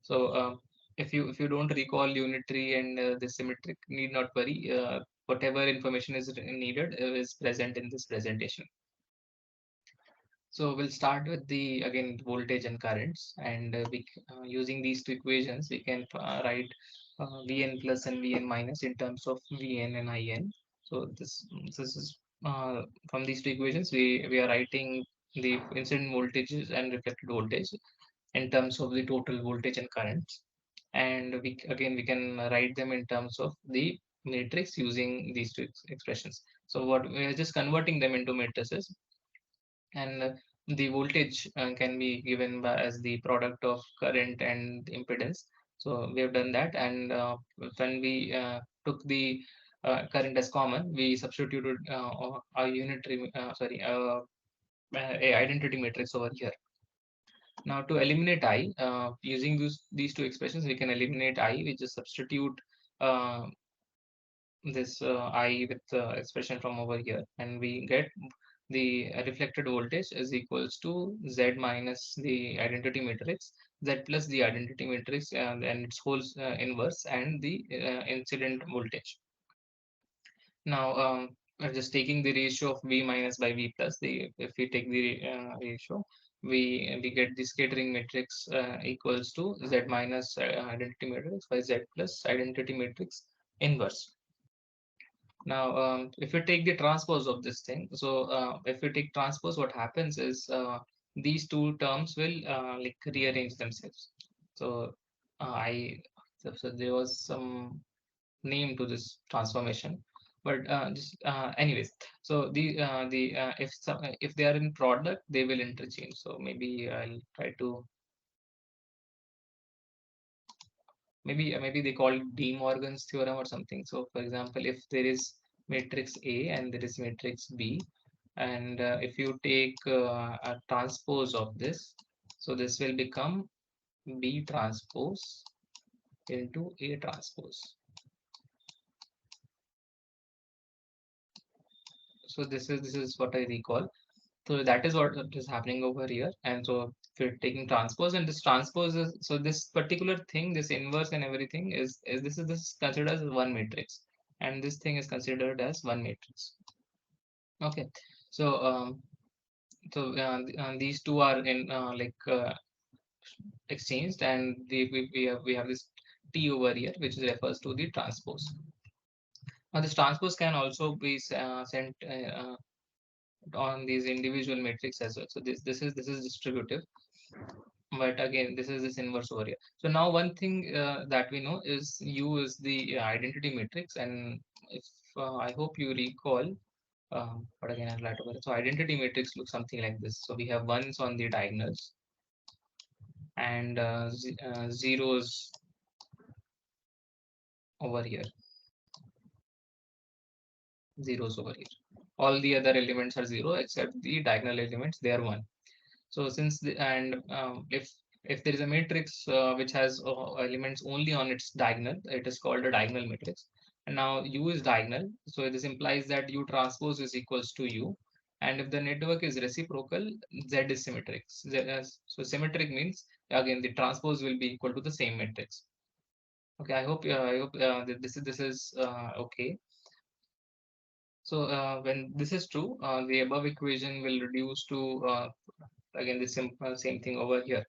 S1: So if you don't recall unitary and the symmetric, need not worry. Whatever information is needed is present in this presentation. So we'll start with the again voltage and currents, and using these two equations we can write Vn plus and Vn minus in terms of Vn and In. So this is from these two equations we are writing the incident voltages and reflected voltage in terms of the total voltage and currents, and we can write them in terms of the matrix using these two expressions. So what we are just converting them into matrices, and the voltage can be given by as the product of current and impedance. So we have done that, and when we took the current as common, we substituted a unitary a identity matrix over here. Now to eliminate I, using these two expressions, we can eliminate I. We just substitute uh, this I with expression from over here, and we get the reflected voltage is equals to Z minus the identity matrix, Z plus the identity matrix and its whole inverse, and the incident voltage. Now, just taking the ratio of V minus by V plus, if we take the ratio, we get the scattering matrix equals to Z minus identity matrix by Z plus identity matrix inverse. Now, if you take the transpose of this thing, so if you take transpose, what happens is these two terms will like rearrange themselves. So I so there was some name to this transformation, but just anyways. So if they are in product, they will interchange. So maybe I'll try to maybe they call it De Morgan's theorem or something. So for example, if there is matrix A and there is matrix B, and if you take a transpose of this, so this will become B transpose into A transpose. So this is what I recall. So that is what is happening over here. And so if you're taking transpose, and this transpose is, so this particular thing, this inverse and everything is this is considered as one matrix, and this thing is considered as one matrix. Okay, so these two are in exchanged, and we have this T over here, which refers to the transpose. Now this transpose can also be sent on these individual matrix as well. So this is distributive, but again this is this inverse over here. So now one thing that we know is U is the identity matrix, and if I hope you recall, but again I'll write over it. So identity matrix looks something like this. So we have ones on the diagonals, and zeros over here, zeros over here. All the other elements are zero except the diagonal elements, they are one. So since the, and if there is a matrix which has elements only on its diagonal, it is called a diagonal matrix. And now U is diagonal, so this implies that U transpose is equals to U. And if the network is reciprocal, Z is symmetric. So symmetric means again the transpose will be equal to the same matrix. Okay, I hope that this is okay. So when this is true, the above equation will reduce to again the same thing over here.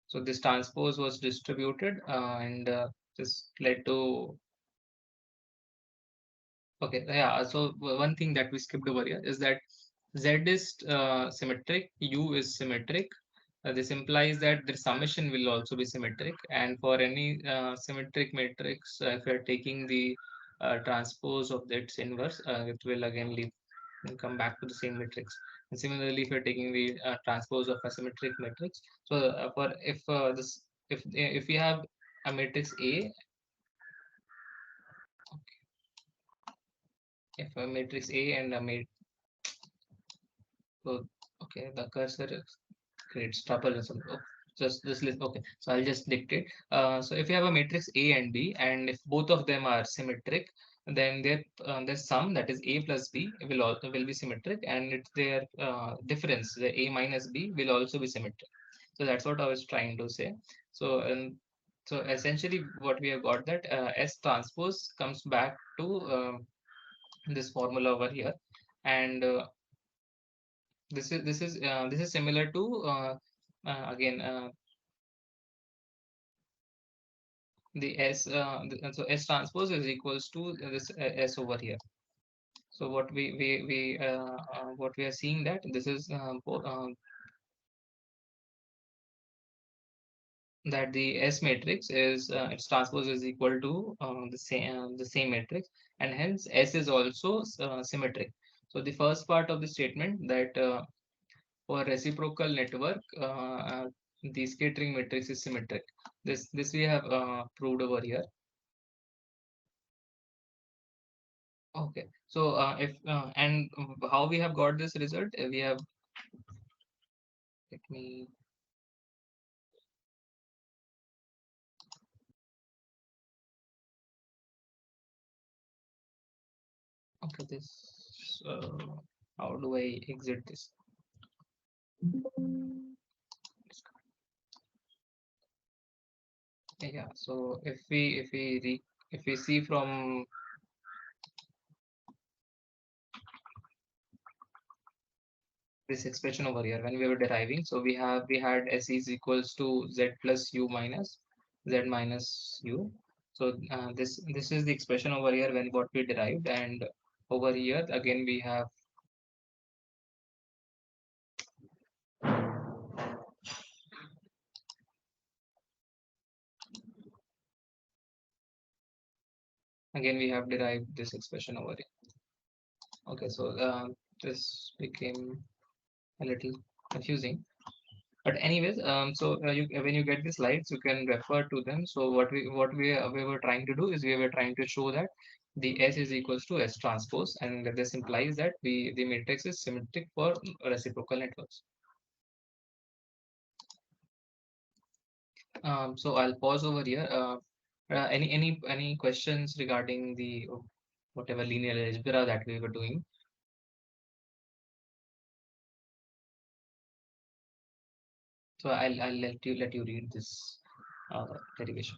S1: So this transpose was distributed and this led to, okay, yeah. So one thing that we skipped over here is that Z is symmetric, U is symmetric. This implies that the summation will also be symmetric, and for any symmetric matrix, if you are taking the transpose of its inverse, it will again leave and come back to the same matrix. And similarly, if you're taking the transpose of a symmetric matrix, so for if we have a matrix A, if a matrix A and a matrix, so, okay, the cursor creates trouble or something. Oh, just listen. Okay, so I'll just dictate. So if you have a matrix A and B, and if both of them are symmetric, then their sum, that is A plus B, will be symmetric, and it's their difference, the A minus B, will also be symmetric. So that's what I was trying to say. So So essentially, what we have got that S transpose comes back to this formula over here, and this is similar to again the so S transpose is equals to this S over here. So what we are seeing that this is that the S matrix is its transpose is equal to the same matrix, and hence S is also symmetric. So the first part of the statement that for reciprocal network, the scattering matrix is symmetric. This we have proved over here. Okay, so if and how we have got this result? We have let me okay this. How do I exit this? Yeah. So if we see from this expression over here when we were deriving, so we had S is equals to Z plus U minus Z minus U. So this is the expression over here when what we derived, and over here again we have derived this expression over here. Okay, so this became a little confusing. But anyways, so when you get the slides, you can refer to them. So we were trying to do is we were trying to show that the S is equals to S transpose, and this implies that the matrix is symmetric for reciprocal networks. So I'll pause over here. Any questions regarding the whatever linear algebra that we were doing? So I'll let you read this derivation.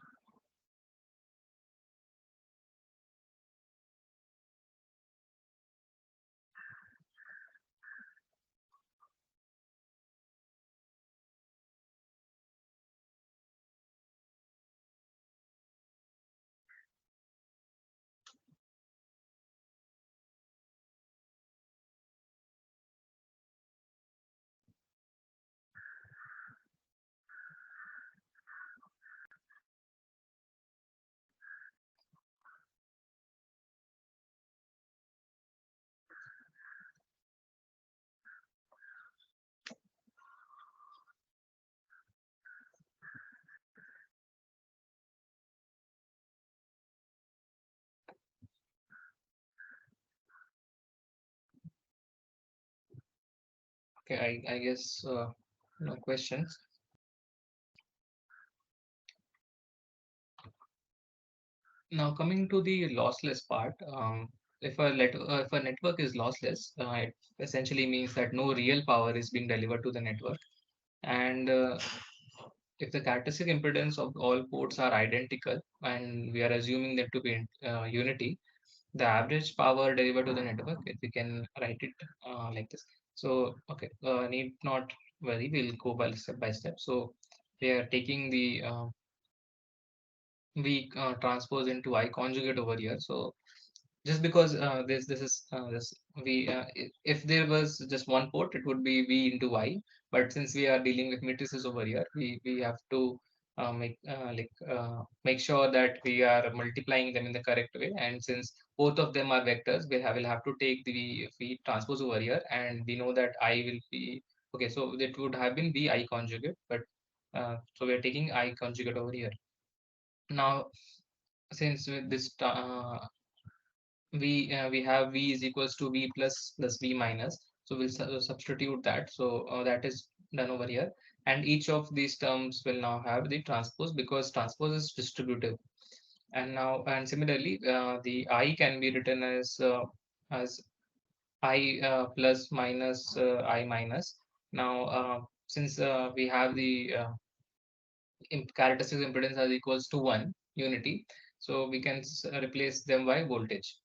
S1: Okay, I guess no questions. Now coming to the lossless part, if a network is lossless, it essentially means that no real power is being delivered to the network, and if the characteristic impedance of all ports are identical, and we are assuming them to be in unity, the average power delivered to the network, if we can write it like this. So okay, need not worry, we'll go by step by step. So we are taking the we transpose into I conjugate over here. So just because this is this we if there was just one port, it would be V into I, but since we are dealing with matrices over here, we have to make sure that we are multiplying them in the correct way, and since both of them are vectors, will have to take the V transpose over here, and we know that I will be okay, so it would have been V I conjugate, but so we are taking I conjugate over here. Now since with this we have V is equals to V plus V minus. So we'll substitute that. So that is done over here. And each of these terms will now have the transpose because transpose is distributive. And now, and similarly, the I can be written as I plus minus I minus. Now, since we have the characteristic impedance as equals to 1 unity. So we can replace them by voltage.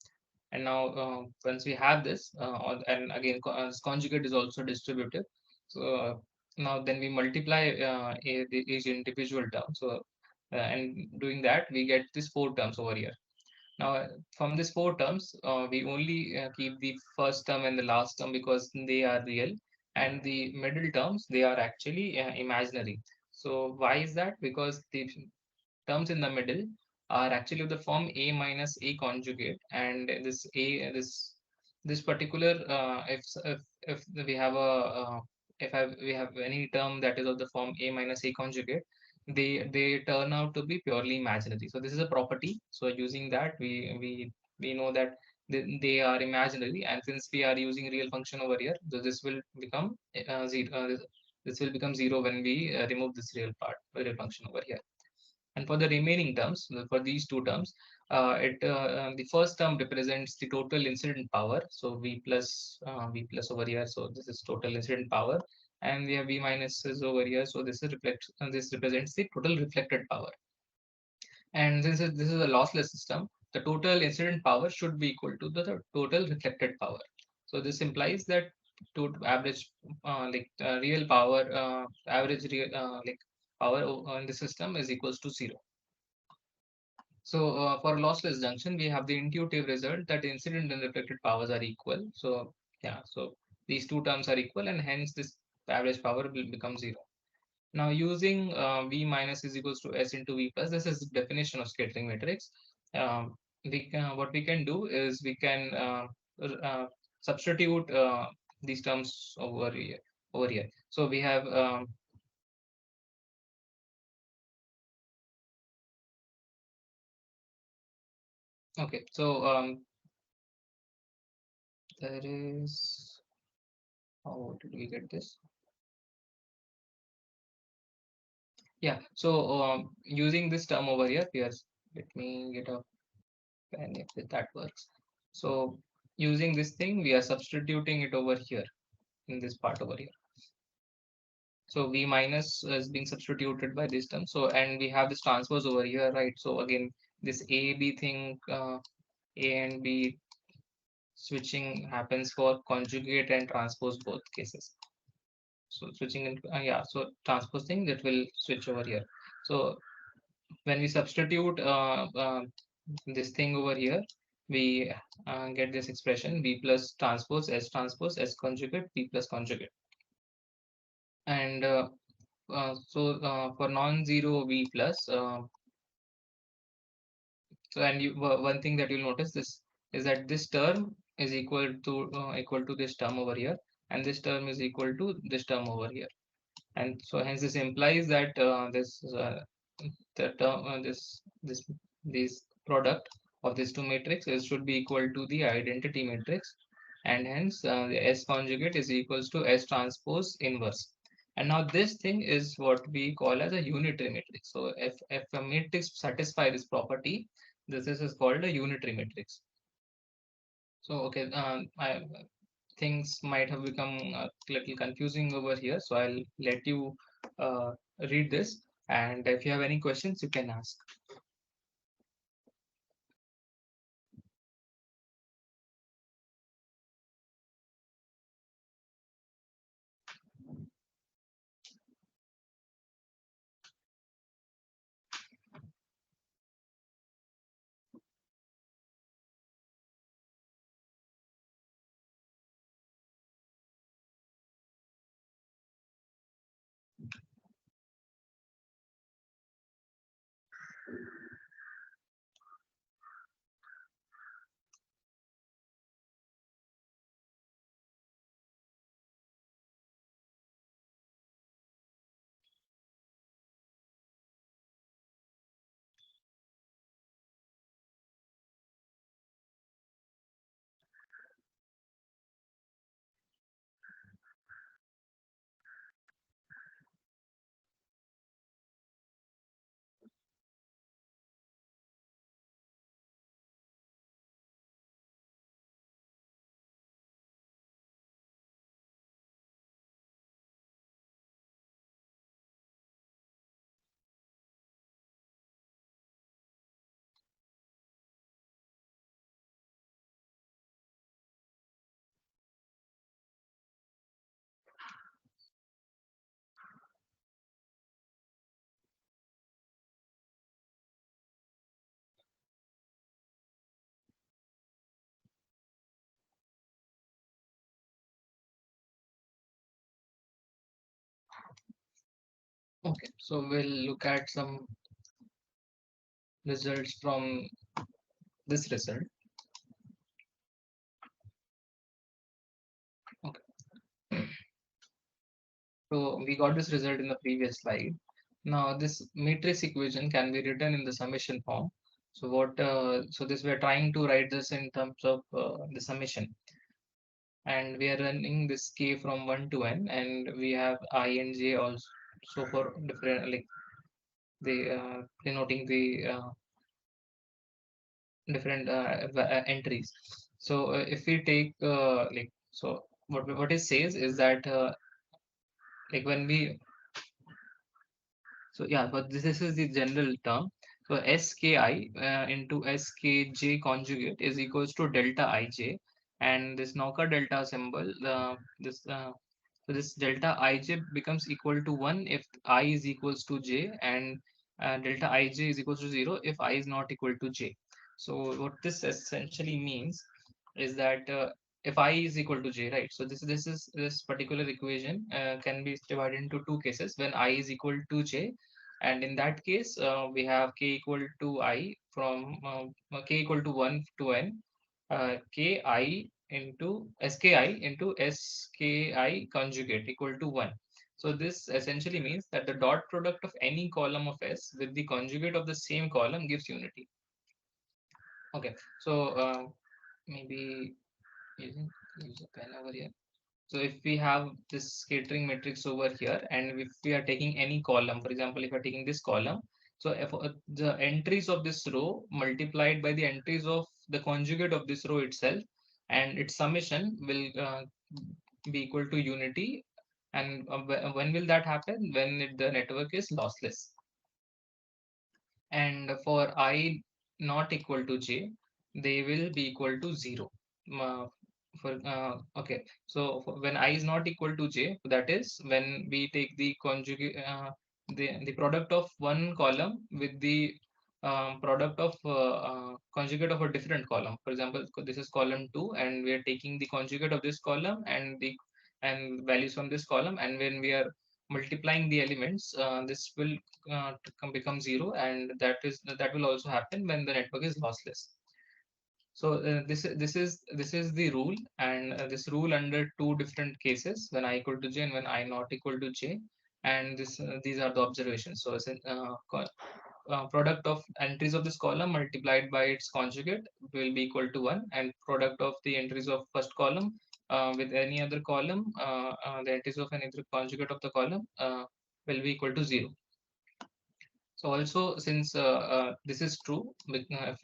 S1: And now once we have this, and again this conjugate is also distributive. So now then we multiply each individual term. So and doing that we get these four terms over here. Now, from these four terms, we only keep the first term and the last term because they are real, and the middle terms, they are actually imaginary. So why is that? Because the terms in the middle are actually of the form A minus A conjugate, and this particular if we have a we have any term that is of the form A minus A conjugate, they turn out to be purely imaginary. So this is a property. So using that, we know that they are imaginary, and since we are using real function over here, so this will become zero. This will become zero when we remove this real function over here. And for the remaining terms, for these two terms, the first term represents the total incident power. So V plus over here. So this is total incident power, and we have V minus is over here. So this represents the total reflected power. And since this is a lossless system, the total incident power should be equal to the total reflected power. So this implies that to average real power average real power on the system is equals to zero. So for a lossless junction, we have the intuitive result that incident and reflected powers are equal. So yeah, so these two terms are equal, and hence this average power will become zero. Now using V minus is equals to S into V plus, this is the definition of scattering matrix. What we can do is we can substitute these terms over here. So we have okay. So there is, how did we get this? Yeah, so using this term over here, yes, let me get a pen if that works. So using this thing, we are substituting it over here in this part over here. So V minus is being substituted by this term. So, and we have this transpose over here, right? So again, this A, B thing, A and B switching happens for conjugate and transpose both cases. So switching in, yeah, so transpose thing that will switch over here. So when we substitute this thing over here, we get this expression V plus transpose S conjugate V plus conjugate. And for non-zero V plus, so and one thing that you'll notice this is that this term is equal to this term over here, and this term is equal to this term over here. And so hence this implies that the term this product of these two matrices should be equal to the identity matrix, and hence the S conjugate is equals to S transpose inverse. And now this thing is what we call as a unitary matrix. So if a matrix satisfy this property, this is called a unitary matrix. So okay, things might have become a little confusing over here. So I'll let you read this, and if you have any questions, you can ask. Okay, so we'll look at some results from this result. Okay, so we got this result in the previous slide. Now this matrix equation can be written in the summation form. So so this we're trying to write this in terms of the summation, and we are running this k from 1 to n, and we have I and j also for different, like the denoting the different entries. So if we take what it says is that like when we so yeah, but this is the general term. So ski into skj conjugate is equals to delta ij, and this knocker delta symbol, this so this delta ij becomes equal to 1 if I is equals to j, and delta ij is equals to 0 if I is not equal to j. So what this essentially means is that if I is equal to j, right? So this particular equation can be divided into two cases when I is equal to j, and in that case we have k equal to I from k equal to 1 to n, ki into ski conjugate equal to 1. So this essentially means that the dot product of any column of S with the conjugate of the same column gives unity. Okay, so maybe using use a pen over here. So if we have this scattering matrix over here, and if we are taking any column, for example, if we are taking this column, so if the entries of this row multiplied by the entries of the conjugate of this row itself, and its summation will be equal to unity. And when will that happen? When the network is lossless. And for I not equal to j, they will be equal to 0. Uh, okay, so when I is not equal to j, that is when we take the conjugate, the product of one column with the product of conjugate of a different column. For example, this is column 2, and we are taking the conjugate of this column and the and values from this column, and when we are multiplying the elements, this will become 0, and that will also happen when the network is lossless. So this is the rule, and this rule under two different cases, when I equal to j and when I not equal to j, and these are the observations. So product of entries of this column multiplied by its conjugate will be equal to 1, and product of the entries of first column with any other column, the entries of any other conjugate of the column will be equal to 0. So also, since this is true, if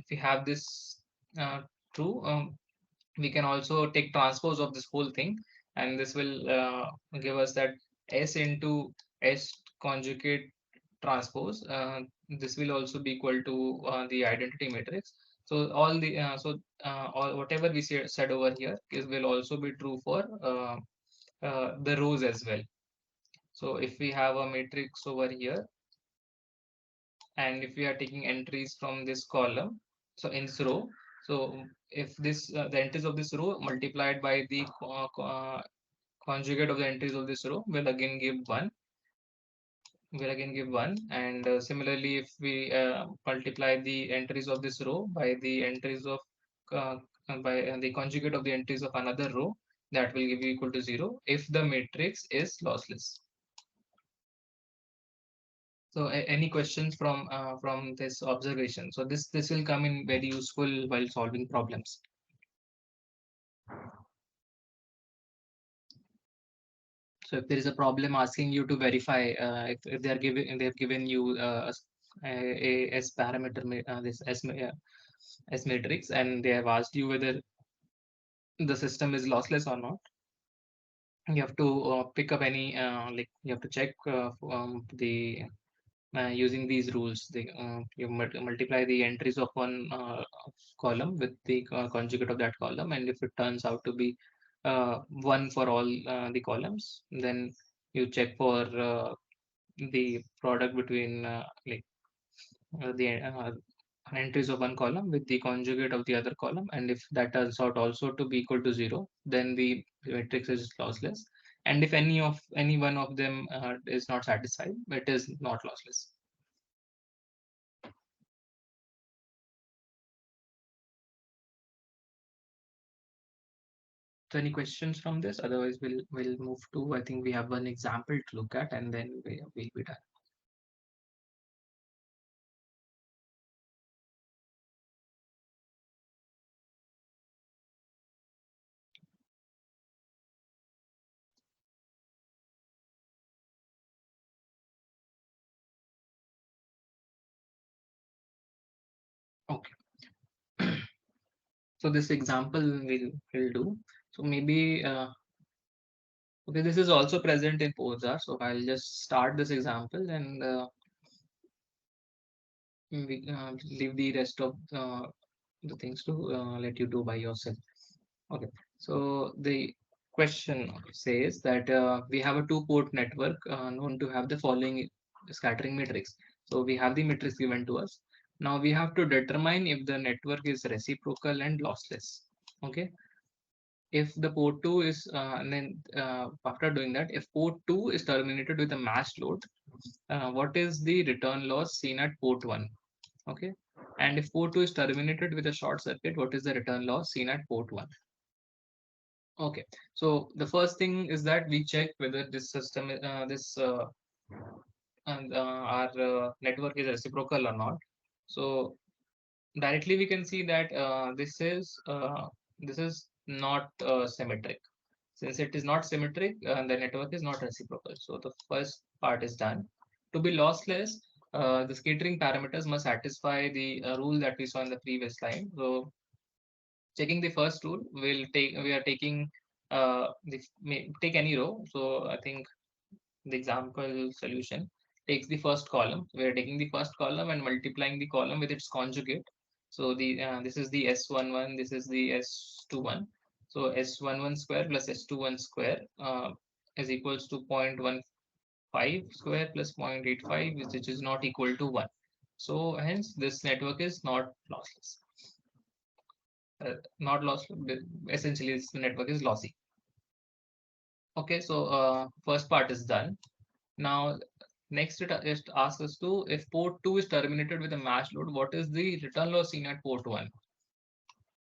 S1: we have this true, we can also take transpose of this whole thing, and this will give us that S into S conjugate transpose. This will also be equal to the identity matrix. So all whatever we said over here will also be true for the rows as well. So if we have a matrix over here, and if we are taking entries from this column, so in this row, so if this the entries of this row multiplied by the conjugate of the entries of this row will again give 1, and similarly if we multiply the entries of this row by the entries of uh, by the conjugate of the entries of another row, that will give you equal to 0 if the matrix is lossless. So any questions from this observation? So this will come in very useful while solving problems. So if there is a problem asking you to verify if they've given you a S parameter this S matrix, and they have asked you whether the system is lossless or not, you have to pick up any like you have to check the using these rules. You multiply the entries of one column with the conjugate of that column, and if it turns out to be one for all the columns, then you check for the product between the entries of one column with the conjugate of the other column, and if that turns out also to be equal to 0, then the matrix is lossless. And if any one of them is not satisfied, it is not lossless. So any questions from this? Otherwise, we'll move to, I think we have one example to look at, and then we'll be done. Okay. So this example will do. So maybe okay, this is also present in Posa. So I'll just start this example and we leave the rest of the things to let you do by yourself. Okay, so the question says that we have a two-port network known to have the following scattering matrix. So we have the matrix given to us. Now we have to determine if the network is reciprocal and lossless. Okay, if the port 2 is, and then after doing that, if port 2 is terminated with a matched load, what is the return loss seen at port 1? Okay, and if port 2 is terminated with a short circuit, what is the return loss seen at port 1? Okay, so the first thing is that we check whether this system, this and our network is reciprocal or not. So directly we can see that this is not symmetric. Since it is not symmetric, the network is not reciprocal. So the first part is done. To be lossless, the scattering parameters must satisfy the rule that we saw in the previous slide. So checking the first rule, we are taking take any row. So I think the example solution takes the first column. We are taking the first column and multiplying the column with its conjugate. So the this is the S11, this is the S21. So S11 square plus S21 square is equals to 0.15 square plus 0.85, which is not equal to 1. So hence this network is not lossless. Not loss, essentially this network is lossy. Okay, so first part is done. Now next it just asks us to, if port 2 is terminated with a match load, what is the return loss seen at port 1?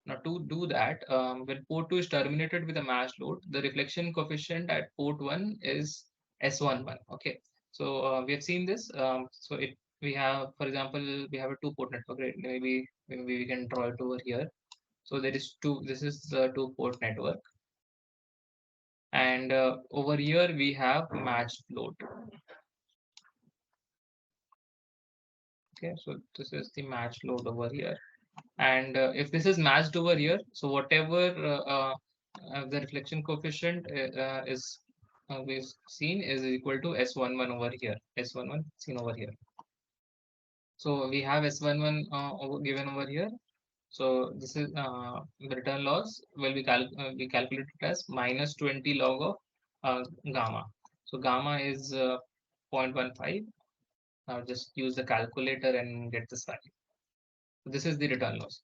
S1: Now to do that, when port 2 is terminated with a match load, the reflection coefficient at port 1 is S11. Okay, so we have seen this. So if we have, for example, we have a two-port network, right? Maybe we can draw it over here. So there is two. This is the two-port network, and over here we have matched load. Okay, so this is the matched load over here. And if this is matched over here, so whatever the reflection coefficient is we've seen is equal to S11 over here, S11 seen over here. So we have S11 given over here. So this is the return loss will be calculated as minus 20 log of gamma. So gamma is 0.15. Now just use the calculator and get this value. So this is the return loss.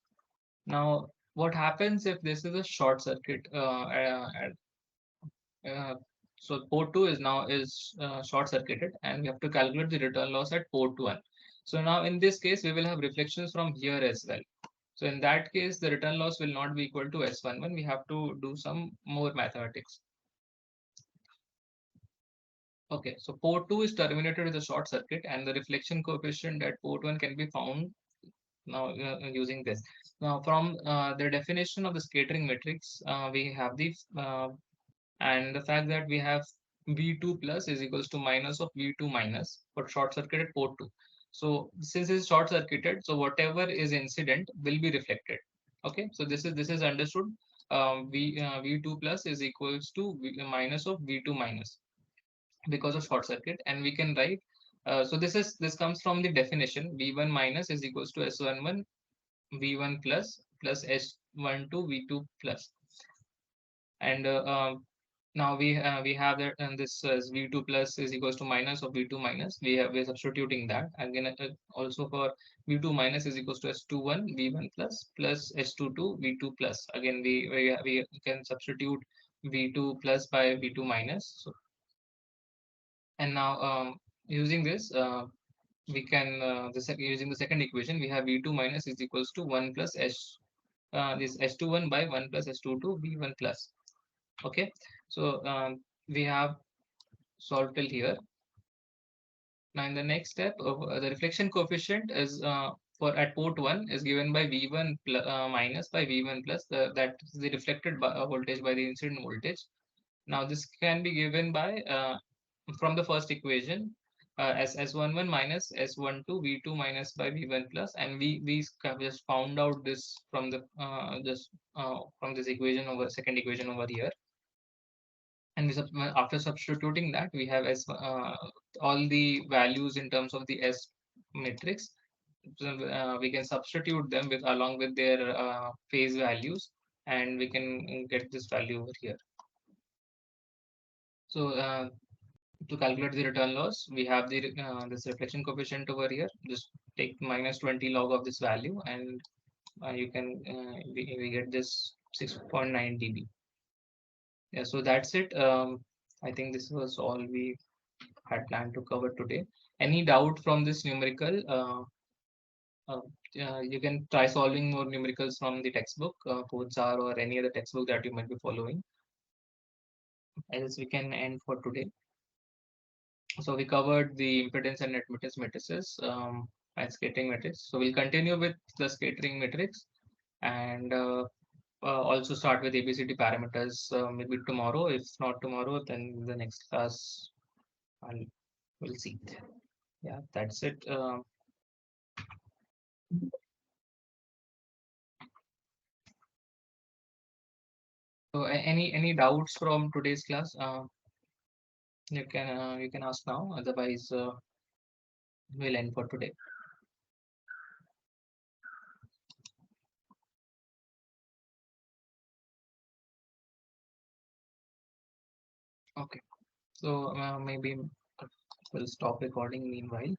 S1: Now, what happens if this is a short circuit? Uh, so port 2 is now is short circuited, and we have to calculate the return loss at port 1. So now in this case, we will have reflections from here as well. So in that case, the return loss will not be equal to S11. We have to do some more mathematics. Okay, so port 2 is terminated with a short circuit, and the reflection coefficient at port 1 can be found now using this. Now from the definition of the scattering matrix, we have the and the fact that we have V2 plus is equals to minus of V2 minus for short circuited port 2. So since it's short circuited, so whatever is incident will be reflected. Okay, so this is understood. V2 plus is equals to minus of V2 minus because of short circuit, and we can write. So this comes from the definition. V1 minus is equals to S11 V1 plus S12 V2 plus, and now we have that, and this V2 plus is equals to minus of V2 minus. We're substituting that again. Also for V2 minus is equals to S21 V1 plus S22 V2 plus. Again we can substitute V2 plus by V2 minus. So, and now using this, we can using the second equation, we have V2 minus is equals to 1 plus this S21 by 1 plus S22 V1 plus. Okay, so we have solved till here. Now in the next step, the reflection coefficient is for at port 1 is given by V1 minus by V1 plus, that is the reflected voltage by the incident voltage. Now this can be given by from the first equation, as S11 minus S12 V2 minus by V1 plus, and we have just found out this from the just from this equation over second equation over here. And after substituting that, we have as all the values in terms of the S matrix. So, we can substitute them with along with their phase values, and we can get this value over here. So to calculate the return loss, we have the this reflection coefficient over here. Just take minus 20 log of this value, and you can we get this 6.9 dB. Yeah, so that's it. I think this was all we had planned to cover today. Any doubt from this numerical? Uh, you can try solving more numericals from the textbook, Codsar or any other textbook that you might be following. Else we can end for today. So we covered the impedance and admittance matrices and scattering matrix. So we'll continue with the scattering matrix and also start with ABCD parameters maybe tomorrow. If not tomorrow, then the next class we'll see. Yeah, that's it. So any doubts from today's class? You can ask now. Otherwise, we'll end for today. Okay. So maybe we'll stop recording meanwhile.